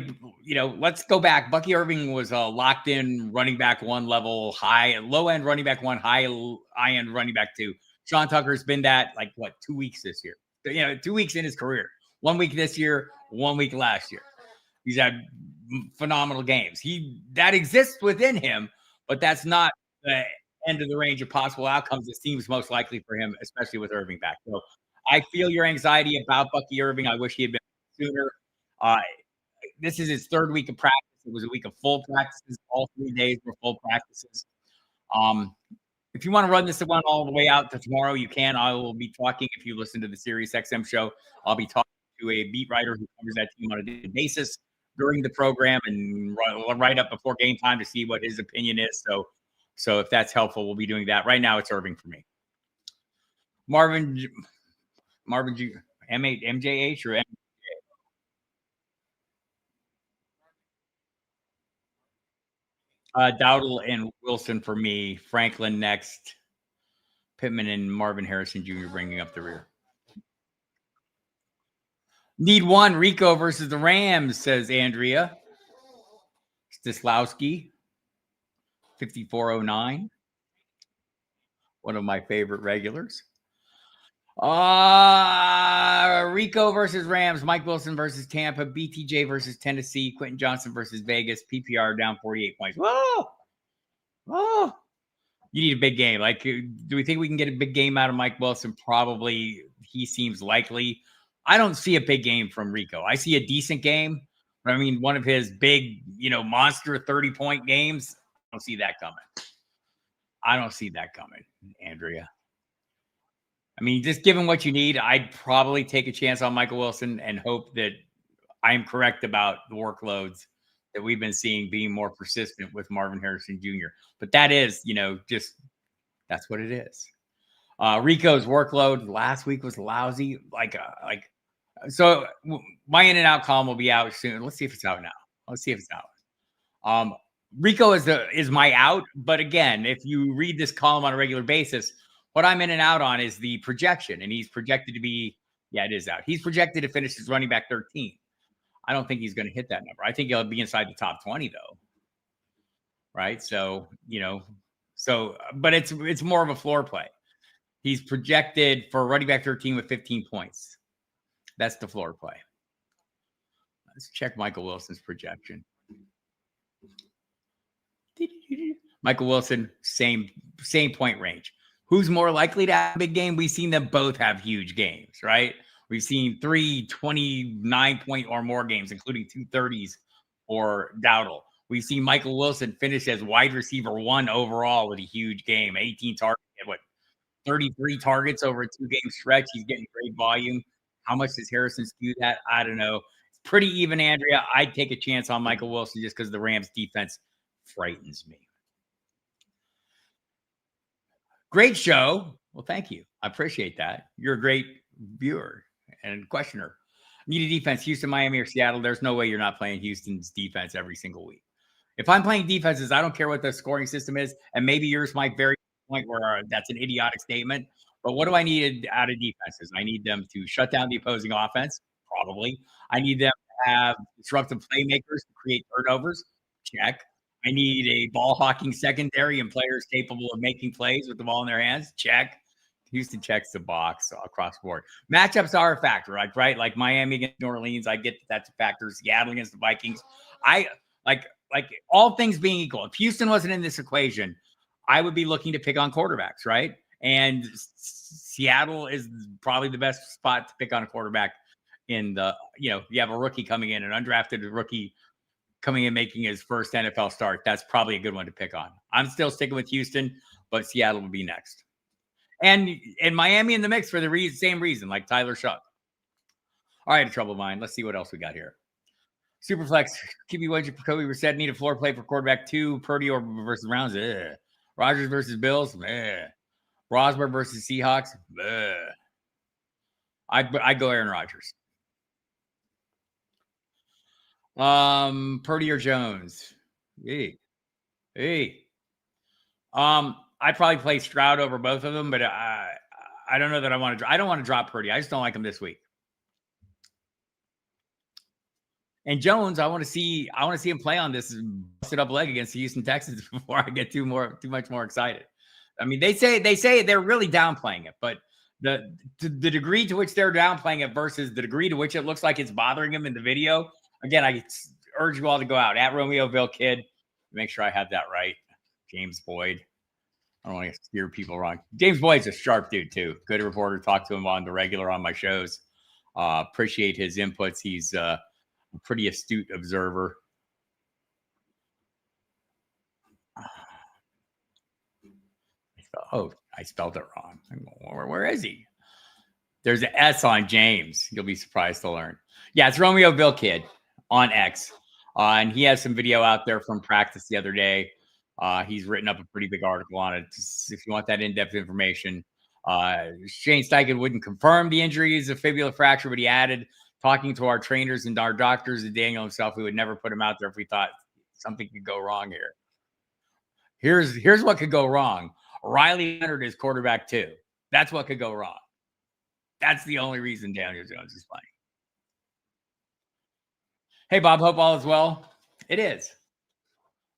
let's go back. Bucky Irving was a locked-in running back one level, low-end running back one, high-end running back two. Sean Tucker's been that, 2 weeks this year. 2 weeks in his career. 1 week this year, 1 week last year. He's had phenomenal games. That exists within him, but that's not the end of the range of possible outcomes. It seems most likely for him, especially with Irving back. So I feel your anxiety about Bucky Irving. I wish he had been sooner. This is his third week of practice. It was a week of full practices. All 3 days were full practices. If you want to run this one all the way out to tomorrow, you can. I will be talking, if you listen to the Sirius XM show, I'll be talking to a beat writer who covers that team on a daily basis during the program and right up before game time to see what his opinion is. So if that's helpful, we'll be doing that. Right now, it's Irving for me. Marvin G, MJH or Dowdle and Wilson for me. Franklin next. Pittman and Marvin Harrison Jr. bringing up the rear. Need one. Rico versus the Rams, says Andrea. Stislowski. 5409. One of my favorite regulars. Rico versus Rams. Mike Wilson versus Tampa. BTJ versus Tennessee. Quentin Johnson versus Vegas. PPR down 48 points. Whoa. You need a big game. Do we think we can get a big game out of Mike Wilson? Probably. He seems likely. I don't see a big game from Rico. I see a decent game. But one of his big, monster 30-point games. I don't see that coming. Andrea. Just given what you need, I'd probably take a chance on Michael Wilson and hope that I'm correct about the workloads that we've been seeing being more persistent with Marvin Harrison Jr. But that is, that's what it is. Rico's workload last week was lousy. So my in and out column will be out soon. Let's see if it's out now. Rico is my out. But again, if you read this column on a regular basis, what I'm in and out on is the projection. And he's projected to be, it is out. He's projected to finish as running back 13. I don't think he's going to hit that number. I think he'll be inside the top 20 though. Right. So, but it's more of a floor play. He's projected for running back 13 with 15 points. That's the floor play. Let's check Michael Wilson's projection. Michael Wilson, same point range. Who's more likely to have a big game? We've seen them both have huge games, right? We've seen 3 29-point or more games, including 2 30s for Dowdle. We've seen Michael Wilson finish as wide receiver 1 overall with a huge game, 18 targets, 33 targets over a 2-game stretch. He's getting great volume. How much does Harrison skew that? I don't know. It's pretty even, Andrea. I'd take a chance on Michael Wilson just because the Rams defense frightens me. Great show. Well, thank you. I appreciate that. You're a great viewer and questioner. Need a defense, Houston, Miami, or Seattle. There's no way you're not playing Houston's defense every single week. If I'm playing defenses, I don't care what the scoring system is. And maybe yours might vary to the point where that's an idiotic statement. But what do I need out of defenses? I need them to shut down the opposing offense, probably. I need them to have disruptive playmakers to create turnovers. Check. I need a ball hawking secondary and players capable of making plays with the ball in their hands. Check. Houston checks the box across the board. Matchups are a factor, right? Like Miami against New Orleans, I get that's a factor. Seattle against the Vikings. I like all things being equal. If Houston wasn't in this equation, I would be looking to pick on quarterbacks, right? And Seattle is probably the best spot to pick on a quarterback in the, you have a rookie coming in, an undrafted rookie coming in, making his first NFL start. That's probably a good one to pick on. I'm still sticking with Houston, but Seattle will be next. And Miami in the mix for the same reason, like Tyler Shuck. All right, a trouble mind. Let's see what else we got here. Superflex, QB Wedge, Kobe Brissett, need a floor play for quarterback 2, Purdy or versus Browns. Rodgers versus Bills. Rosberg versus Seahawks. I'd go Aaron Rodgers. Purdy or Jones. Hey. I'd probably play Stroud over both of them, but I don't know that I don't want to drop Purdy. I just don't like him this week. And Jones, I want to see him play on this busted up leg against the Houston Texans before I get too much more excited. I mean, they say they're really downplaying it, but the degree to which they're downplaying it versus the degree to which it looks like it's bothering him in the video. Again, I urge you all to go out at Romeoville Kid. Make sure I have that right. James Boyd. I don't want to steer people wrong. James Boyd's a sharp dude too. Good reporter. Talk to him on the regular on my shows. Appreciate his inputs. He's a pretty astute observer. Oh, I spelled it wrong. Where is he? There's an S on James. You'll be surprised to learn. Yeah, it's Romeoville Kid on X. And he has some video out there from practice the other day. He's written up a pretty big article on it. If you want that in-depth information. Shane Steichen wouldn't confirm the injury is a fibular fracture, but he added, talking to our trainers and our doctors and Daniel himself, we would never put him out there if we thought something could go wrong here. Here's what could go wrong. Riley Leonard is quarterback 2. That's what could go wrong. That's the only reason Daniel Jones is playing. Hey, Bob, hope all is well. It is.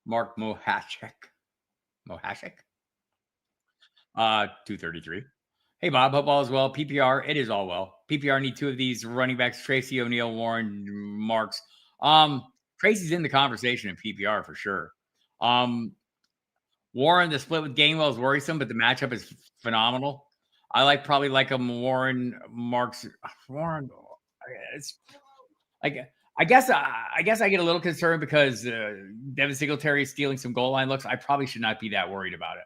Mark Mohashek. 233. Hey, Bob, hope all is well. PPR, it is all well. PPR need 2 of these running backs, Tracy O'Neal, Warren, Marks. Tracy's in the conversation in PPR for sure. Warren, the split with Gainwell is worrisome, but the matchup is phenomenal. I probably like a Warren, Marks. Warren, it's like I guess I get a little concerned because Devin Singletary is stealing some goal line looks. I probably should not be that worried about it.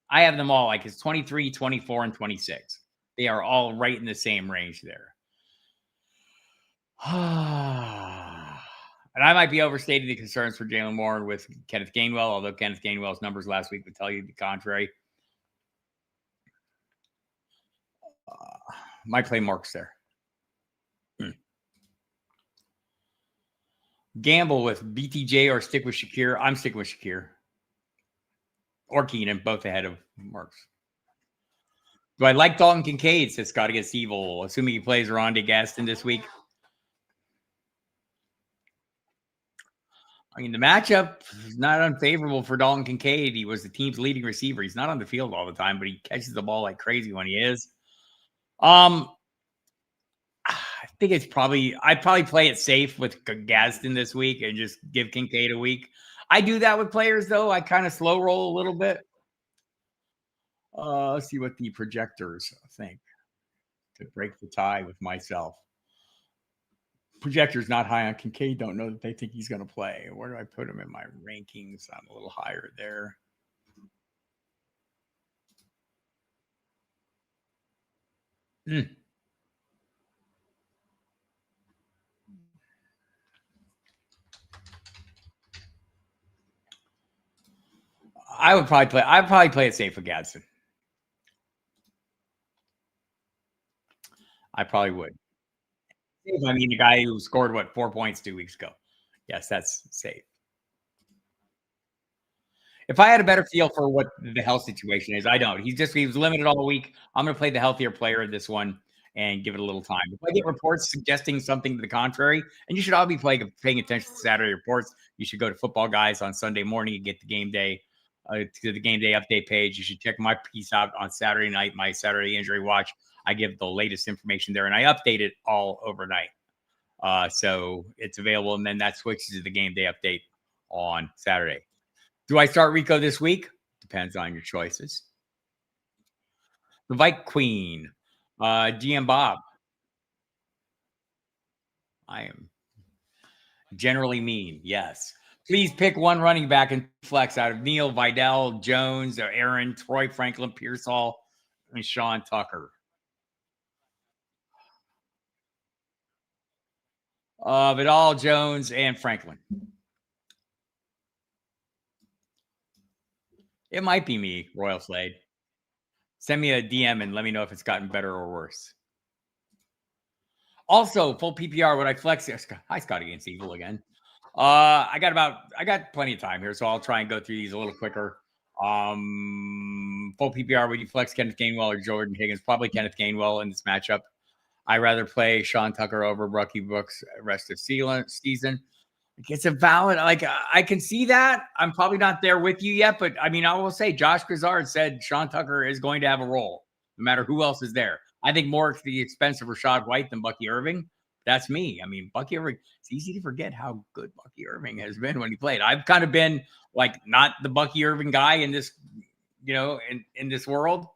I have them all like it's 23, 24, and 26. They are all right in the same range there. And I might be overstating the concerns for Jaylen Warren with Kenneth Gainwell, although Kenneth Gainwell's numbers last week would tell you the contrary. Might play Marks there. Gamble with BTJ or stick with Shakir. I'm sticking with Shakir. Or Keenan, both ahead of Marks. Do I like Dalton Kincaid, says Scott against Evil, assuming he plays Rondé Gaston this week? I mean, the matchup is not unfavorable for Dalton Kincaid. He was the team's leading receiver. He's not on the field all the time, but he catches the ball like crazy when he is. I think I'd probably play it safe with Gaston this week and just give Kincaid a week. I do that with players, though. I kind of slow roll a little bit. Let's see what the projectors think to break the tie with myself. Projectors not high on Kincaid don't know that they think he's going to play. Where do I put him in my rankings? I'm a little higher there. Mm. I'd probably play it safe with Gadsden. I probably would. I mean, the guy who scored, what, 4 points 2 weeks ago. Yes, that's safe. If I had a better feel for what the health situation is, I don't. He was limited all week. I'm gonna play the healthier player in this one and give it a little time. If I get reports suggesting something to the contrary, and you should all be paying attention to Saturday reports. You should go to Football Guys on Sunday morning and get the game day update page. You should check my piece out on Saturday night, my Saturday injury watch. I give the latest information there, and I update it all overnight. So it's available, and then that switches to the game day update on Saturday. Do I start Rico this week? Depends on your choices. The Vike Queen, GM Bob. I am generally mean. Yes. Please pick one running back and flex out of Neil, Vidal, Jones, or Aaron, Troy Franklin, Pearsall, and Sean Tucker. Vidal, Jones, and Franklin. It might be me, Royal Slade. Send me a DM and let me know if it's gotten better or worse. Also, full PPR, would I flex? Hi, Scott against Evil again. I got plenty of time here, so I'll try and go through these a little quicker. Full PPR, would you flex Kenneth Gainwell or Jordan Higgins? Probably Kenneth Gainwell in this matchup. I rather play Sean Tucker over Bucky Brooks rest of season. It's a valid, like, I can see that. I'm probably not there with you yet, but I mean, I will say Josh Grizzard said Sean Tucker is going to have a role no matter who else is there. I think more at the expense of Rashad White than Bucky Irving. That's me. I mean, Bucky Irving, it's easy to forget how good Bucky Irving has been when he played. I've kind of been like not the Bucky Irving guy in this, in this world.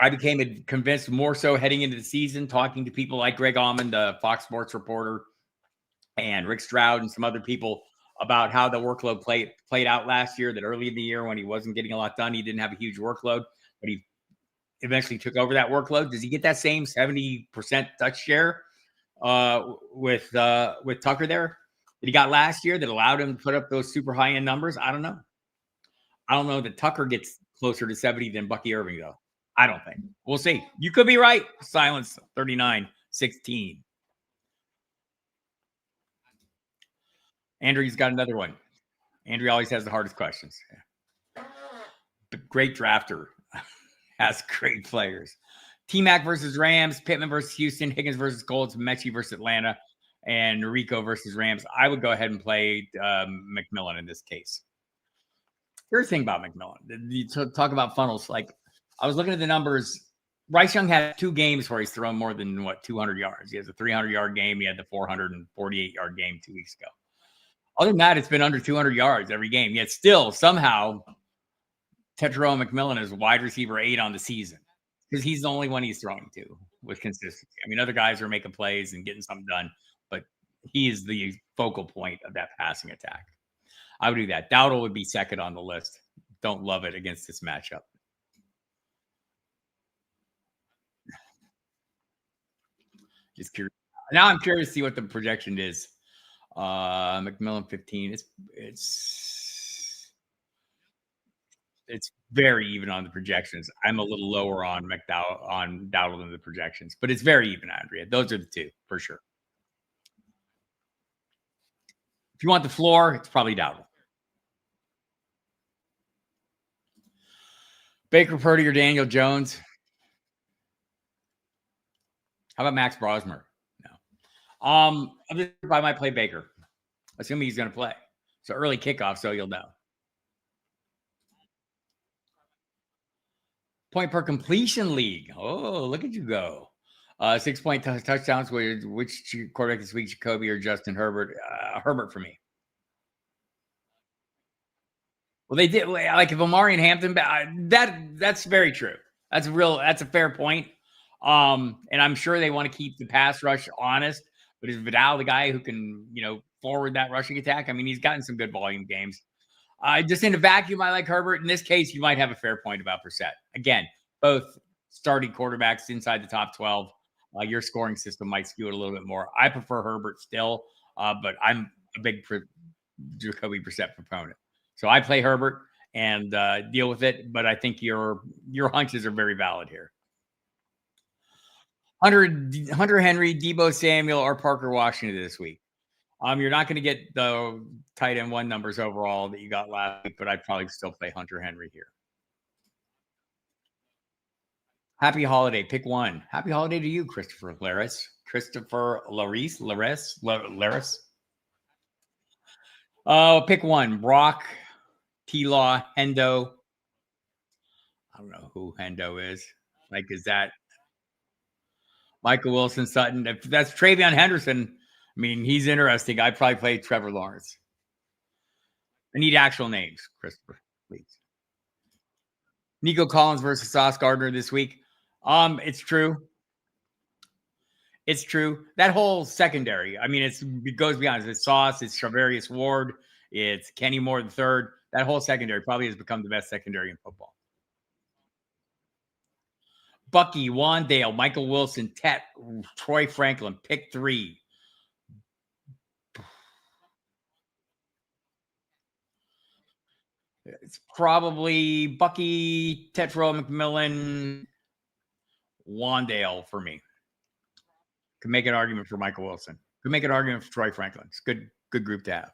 I became convinced more so heading into the season, talking to people like Greg Allman, the Fox Sports reporter, and Rick Stroud and some other people about how the workload played out last year. That early in the year when he wasn't getting a lot done, he didn't have a huge workload, but he eventually took over that workload. Does he get that same 70% touch share with Tucker there that he got last year that allowed him to put up those super high end numbers? I don't know. I don't know that Tucker gets closer to 70 than Bucky Irving, though. I don't think. We'll see. You could be right. Silence 39-16. Andrew's got another one. Andrew always has the hardest questions. But great drafter. Has great players. T-Mac versus Rams, Pittman versus Houston, Higgins versus Colts, Mechie versus Atlanta, and Rico versus Rams. I would go ahead and play McMillan in this case. Here's the thing about McMillan. You talk about funnels. Like, I was looking at the numbers. Bryce Young had 2 games where he's thrown more than 200 yards. He has a 300-yard game. He had the 448-yard game 2 weeks ago. Other than that, it's been under 200 yards every game. Yet still, somehow, Tetairoa McMillan is wide receiver 8 on the season because he's the only one he's throwing to with consistency. I mean, other guys are making plays and getting something done, but he is the focal point of that passing attack. I would do that. Dowdle would be second on the list. Don't love it against this matchup. Just curious. Now I'm curious to see what the projection is. McMillan 15. It's very even on the projections. I'm a little lower on Dowdle than the projections, but it's very even, Andrea. Those are the two for sure. If you want the floor, it's probably Dowdle. Baker Purdy or Daniel Jones? How about Max Brosmer? No. I might play Baker, assuming he's going to play. So early kickoff, so you'll know. Point per completion league. Oh, look at you go. 6-point touchdowns. Which quarterback this week, Jacoby or Justin Herbert? Herbert for me. Well, they did. Like if Omari and Hampton, that's very true. That's a fair point. And I'm sure they want to keep the pass rush honest. But is Vidal the guy who can, forward that rushing attack? I mean, he's gotten some good volume games. Just in a vacuum, I like Herbert. In this case, you might have a fair point about Brissett. Again, both starting quarterbacks inside the top 12. Your scoring system might skew it a little bit more. I prefer Herbert still, but I'm a big Jacoby Brissett proponent. So I play Herbert and deal with it. But I think your hunches are very valid here. Hunter Henry, Deebo Samuel, or Parker Washington this week. You're not going to get the tight end one numbers overall that you got last week, but I'd probably still play Hunter Henry here. Happy holiday. Pick one. Happy holiday to you, Christopher Laris. Christopher Laris. Pick one. Brock, T-Law, Hendo. I don't know who Hendo is. Like, is that Michael Wilson, Sutton? If that's Travion Henderson, I mean, he's interesting. I'd probably play Trevor Lawrence. I need actual names, Christopher, please. Nico Collins versus Sauce Gardner this week. It's true. It's true. That whole secondary, I mean, it goes beyond. It's Sauce, it's Charvarius Ward, it's Kenny Moore the third. That whole secondary probably has become the best secondary in football. Bucky, Wandale, Michael Wilson, Tet, Troy Franklin, pick three. It's probably Bucky, Tetro, McMillan, Wandale for me. Could make an argument for Michael Wilson. Could make an argument for Troy Franklin. It's good group to have.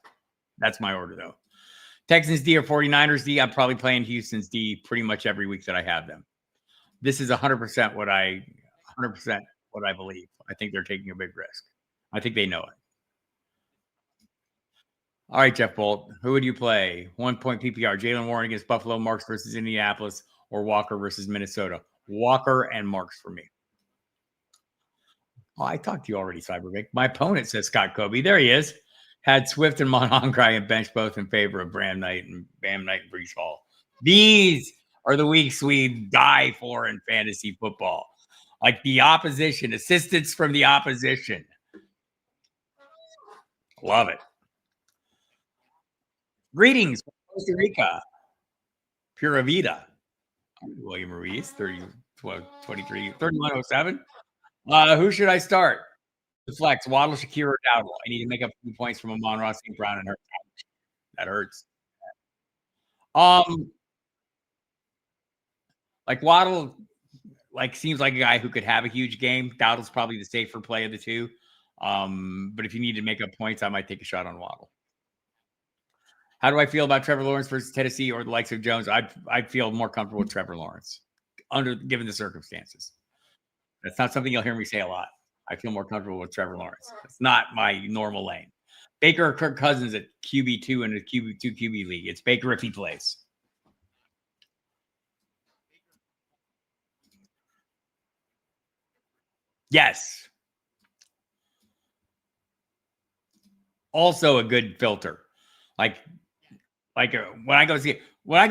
That's my order, though. Texans D or 49ers D. I'm probably playing Houston's D pretty much every week that I have them. This is 100% what I believe. I think they're taking a big risk. I think they know it. All right, Jeff Bolt, who would you play? 1 point PPR. Jaylen Warren against Buffalo, Marks versus Indianapolis, or Walker versus Minnesota? Walker and Marks for me. Oh, I talked to you already, Cybervic. My opponent says Scott Kobe. There he is. Had Swift and Monongrai and bench both in favor of Bam Knight and Brees Hall. These are the weeks we die for in fantasy football. Like the opposition, assistance from the opposition. Love it. Greetings from Costa Rica. Pura Vida. William Ruiz, 23, 3107. Who should I start? The flex, Waddle, Shakir, or Dowdle. I need to make up 2 points from Amon-Ra St. Brown and Hurts. That hurts. Like Waddle, like seems like a guy who could have a huge game. Dowdle's probably the safer play of the two. But if you need to make up points, I might take a shot on Waddle. How do I feel about Trevor Lawrence versus Tennessee or the likes of Jones? I'd feel more comfortable with Trevor Lawrence given the circumstances. That's not something you'll hear me say a lot. I feel more comfortable with Trevor Lawrence. It's not my normal lane. Baker or Kirk Cousins at QB2 in a QB2 QB league. It's Baker if he plays. Yes. Also a good filter. Like when I go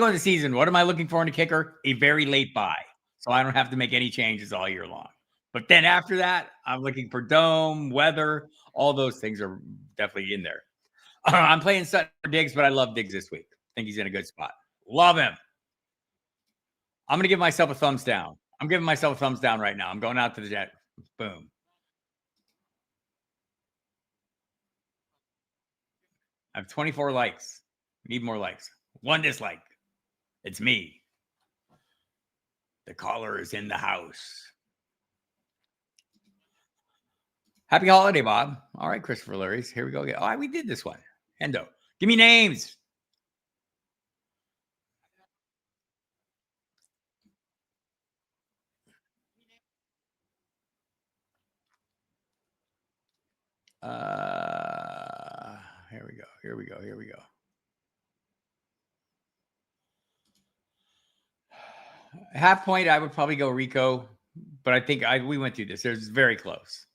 in the season, what am I looking for in a kicker? A very late buy, so I don't have to make any changes all year long. But then after that, I'm looking for dome, weather, all those things are definitely in there. I'm playing Sutton for Diggs, but I love Diggs this week. I think he's in a good spot. Love him. I'm going to give myself a thumbs down. I'm giving myself a thumbs down right now. I'm going out to the jet. Boom. I have 24 likes. Need more likes. 1 dislike. It's me. The caller is in the house. Happy holiday, Bob. All right, Christopher Larry's. Here we go again. Oh, we did this one. Hendo. Give me names. Here we go. Here we go. Here we go. Half point, I would probably go Rico, but I think we went through this. It's very close.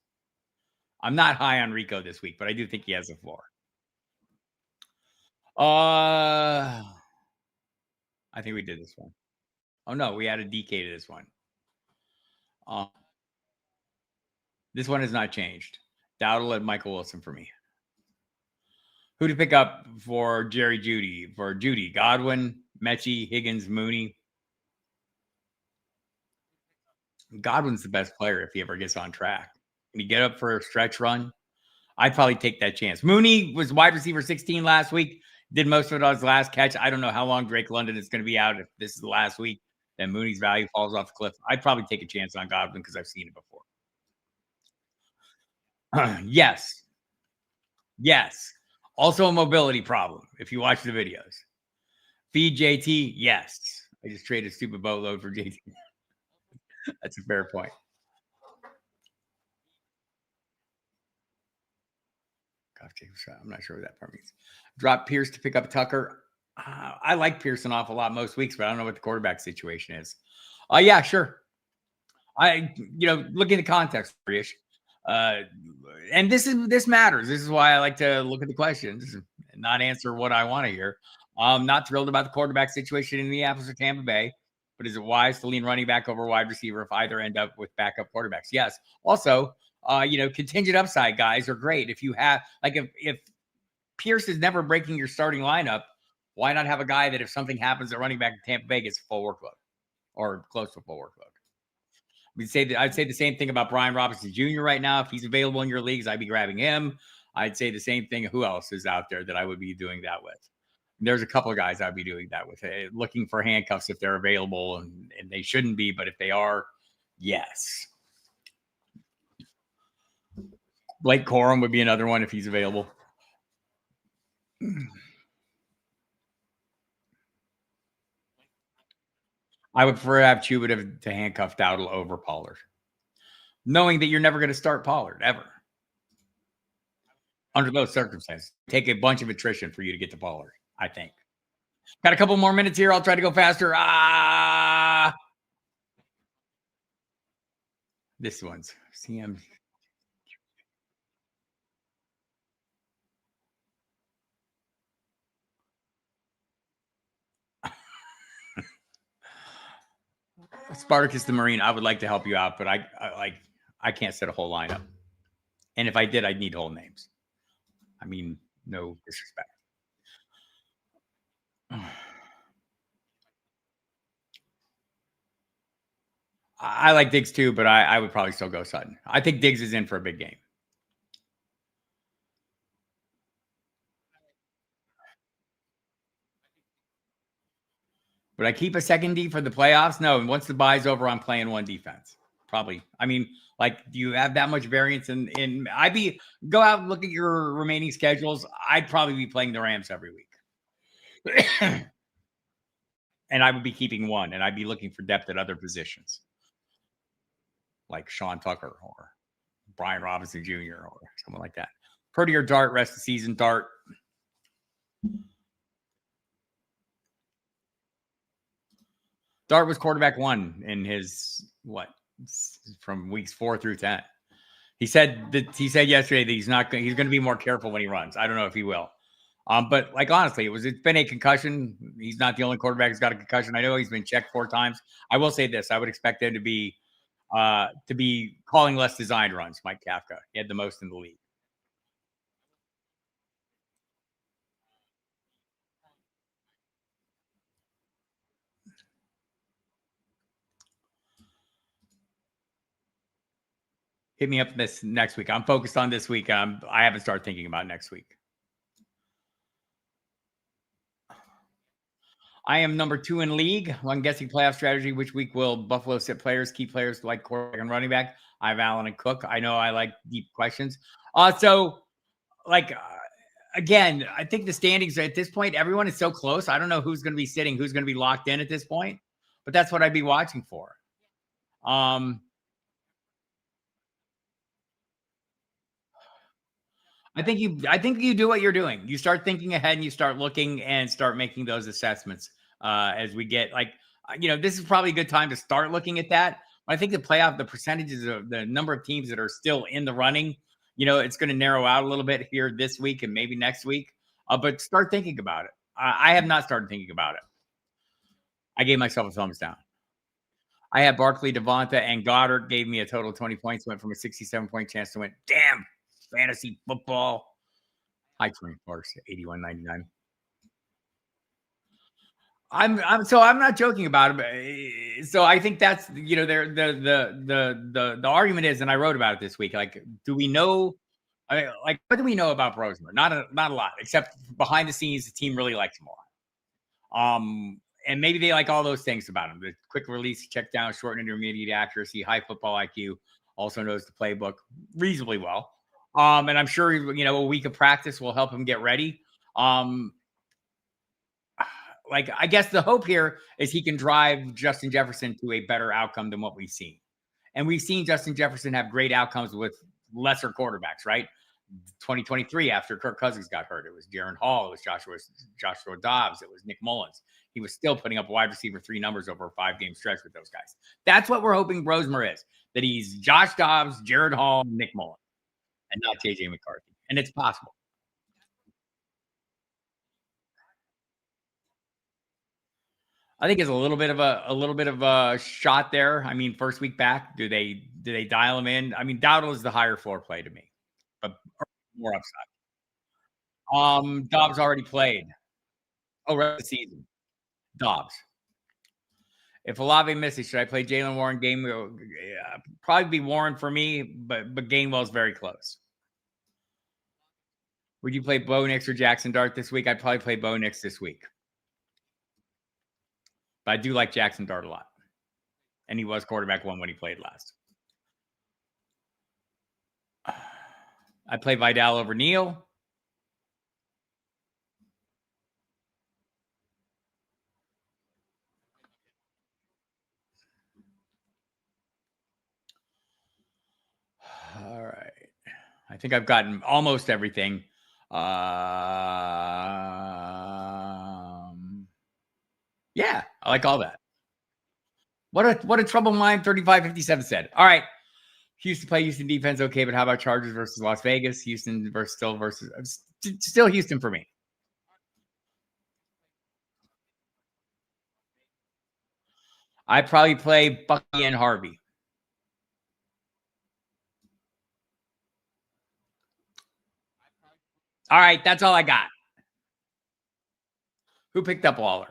I'm not high on Rico this week, but I do think he has a floor. I think we did this one. Oh no, we added DK to this one. This one has not changed. Dowdle and Michael Wilson for me. Who to pick up for Jerry Judy? For Judy, Godwin, Mechie, Higgins, Mooney. Godwin's the best player if he ever gets on track. Can he get up for a stretch run? I'd probably take that chance. Mooney was wide receiver 16 last week. Did most of it on his last catch. I don't know how long Drake London is going to be out. If this is the last week, then Mooney's value falls off the cliff. I'd probably take a chance on Godwin because I've seen it before. Yes. Yes. Also a mobility problem if you watch the videos. Feed JT. Yes. I just traded a stupid boatload for JT. That's a fair point. I'm not sure what that part means. Drop Pierce to pick up Tucker. I like Pierce an awful lot most weeks, but I don't know what the quarterback situation is. Yeah, sure. Look in the context, Rich. And this matters. This is why I like to look at the questions and not answer what I want to hear. I'm not thrilled about the quarterback situation in Minneapolis or Tampa Bay, but is it wise to lean running back over wide receiver if either end up with backup quarterbacks? Yes. Also, contingent upside guys are great. If you have, like, if Pierce is never breaking your starting lineup, why not have a guy that if something happens at running back in Tampa Bay gets full workload or close to full workload? I'd say the same thing about Brian Robinson Jr. right now. If he's available in your leagues, I'd be grabbing him. I'd say the same thing. Who else is out there that I would be doing that with? There's a couple of guys I'd be doing that with, looking for handcuffs if they're available, and they shouldn't be, but if they are, yes. Blake Corum would be another one if he's available. I would prefer to have Chuba to handcuff Dowdle over Pollard, knowing that you're never going to start Pollard ever. Under those circumstances, take a bunch of attrition for you to get to Pollard, I think. Got a couple more minutes here. I'll try to go faster. This one's CM. Spartacus the Marine, I would like to help you out, but I can't set a whole lineup. And if I did, I'd need whole names. I mean, no disrespect. I like Diggs too, but I would probably still go Sutton. I think Diggs is in for a big game. Would I keep a second D for the playoffs? No. And once the bye's over, I'm playing one defense. Probably. I mean, like, do you have that much variance in go out and look at your remaining schedules? I'd probably be playing the Rams every week. And I would be keeping one, and I'd be looking for depth at other positions, like Sean Tucker or Brian Robinson Jr. or someone like that. Purdy or Dart, rest of the season, Dart. Dart was quarterback one in his from weeks 4 through 10. He said yesterday that he's going to be more careful when he runs. I don't know if he will. But like, honestly, it's been a concussion. He's not the only quarterback who's got a concussion. I know he's been checked 4 times. I will say this: I would expect him to be calling less designed runs. Mike Kafka, he had the most in the league. Hit me up this next week. I'm focused on this week. I haven't started thinking about next week. I am number 2 in league. I'm guessing playoff strategy. Which week will Buffalo sit players, key players like quarterback and running back? I have Allen and Cook. I know I like deep questions. Again, I think the standings at this point, everyone is so close. I don't know who's going to be sitting, who's going to be locked in at this point, but that's what I'd be watching for. I think you do what you're doing. You start thinking ahead and you start looking and start making those assessments as we get this is probably a good time to start looking at that. I think the percentages of the number of teams that are still in the running, it's going to narrow out a little bit here this week and maybe next week. But start thinking about it. I have not started thinking about it. I gave myself a thumbs down. I had Barkley, Devonta, and Goddard gave me a total of 20 points. Went from a 67-point chance to win. Damn. Fantasy football. High 24s, 81.99. I'm not joking about it. But, so I think that's there the argument is, and I wrote about it this week. Like, do we know? Like, what do we know about Roseman? Not a lot, except behind the scenes, the team really likes him a lot. And maybe they like all those things about him: the quick release, check down, short and intermediate accuracy, high football IQ. Also knows the playbook reasonably well. And I'm sure a week of practice will help him get ready. Um, like, I guess the hope here is he can drive Justin Jefferson to a better outcome than what we've seen. And we've seen Justin Jefferson have great outcomes with lesser quarterbacks, right? 2023, after Kirk Cousins got hurt, it was Jaron Hall, it was Joshua Dobbs, it was Nick Mullins. He was still putting up wide receiver 3 numbers over a 5-game stretch with those guys. That's what we're hoping Rosemer is, that he's Josh Dobbs, Jared Hall, Nick Mullins, and not JJ McCarthy. And it's possible. I think it's a little bit of a shot there. I mean, first week back, do they dial him in? I mean, Dowdle is the higher floor play to me, but more upside. Dobbs already played. Oh, rest of the season. Dobbs. If Olave misses, should I play Jalen Warren? Yeah, probably be Warren for me, but Gainwell's very close. Would you play Bo Nix or Jackson Dart this week? I'd probably play Bo Nix this week. But I do like Jackson Dart a lot. And he was quarterback 1 when he played last. I play Vidal over Neal. All right. I think I've gotten almost everything. Yeah, I like all that. What a trouble mind 3557 said. All right. Houston play Houston defense, okay, but how about Chargers versus Las Vegas? Houston versus still Houston for me. I probably play Bucky and Harvey. All right, that's all I got. Who picked up Waller?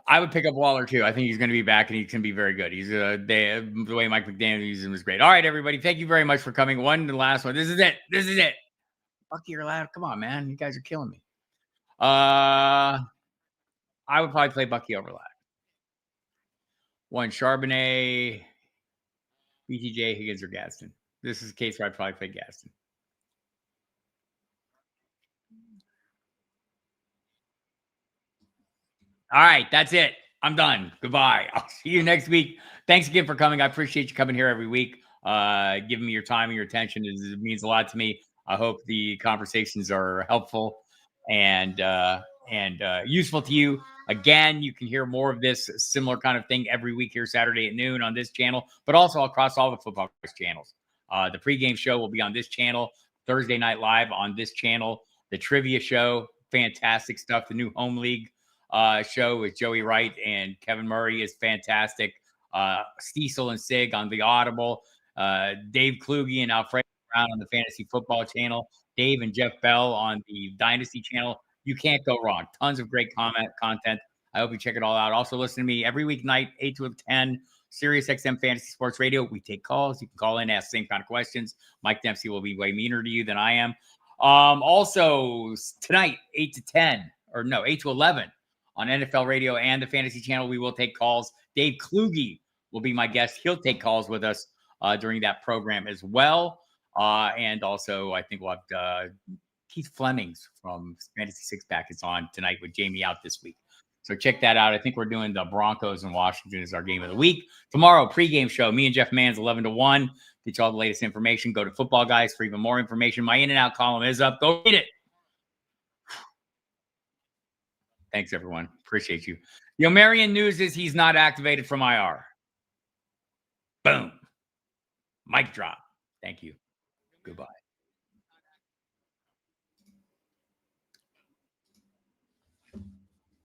I would pick up Waller too. I think he's going to be back and he's going to be very good. The way Mike McDaniel uses him is great. All right, everybody, thank you very much for coming. One to the last one. This is it. Bucky or Lad? Come on, man. You guys are killing me. I would probably play Bucky over Lad. One Charbonnet, BTJ, Higgins, or Gaston. This is a case where I'd probably play Gaston. All right, that's it. I'm done. Goodbye. I'll see you next week. Thanks again for coming. I appreciate you coming here every week, giving me your time and your attention. It means a lot to me. I hope the conversations are helpful and useful to you. Again, you can hear more of this similar kind of thing every week here Saturday at noon on this channel, but also across all the Football Guys channels. The pregame show will be on this channel, Thursday Night Live on this channel, the trivia show, fantastic stuff, the new Home League show with Joey Wright and Kevin Murray is fantastic. Stiesel and Sig on the Audible. Dave Kluge and Alfredo Brown on the Fantasy Football channel. Dave and Jeff Bell on the Dynasty channel. You can't go wrong. Tons of great content. I hope you check it all out. Also, listen to me every weeknight, 8 to 10, Sirius XM Fantasy Sports Radio. We take calls. You can call in, ask the same kind of questions. Mike Dempsey will be way meaner to you than I am. Also, tonight, 8 to 11 on NFL Radio and the Fantasy Channel, we will take calls. Dave Kluge will be my guest. He'll take calls with us during that program as well. And also, I think we'll have Keith Flemings from Fantasy Six Pack is on tonight with Jamie out this week. So check that out. I think we're doing the Broncos in Washington as our game of the week. Tomorrow, pregame show, me and Jeff Mans, 11 to 1. Get you all the latest information. Go to Football Guys for even more information. My in and out column is up. Go read it. Thanks, everyone. Appreciate you. The Omarion news is he's not activated from IR. Boom. Mic drop. Thank you. Goodbye.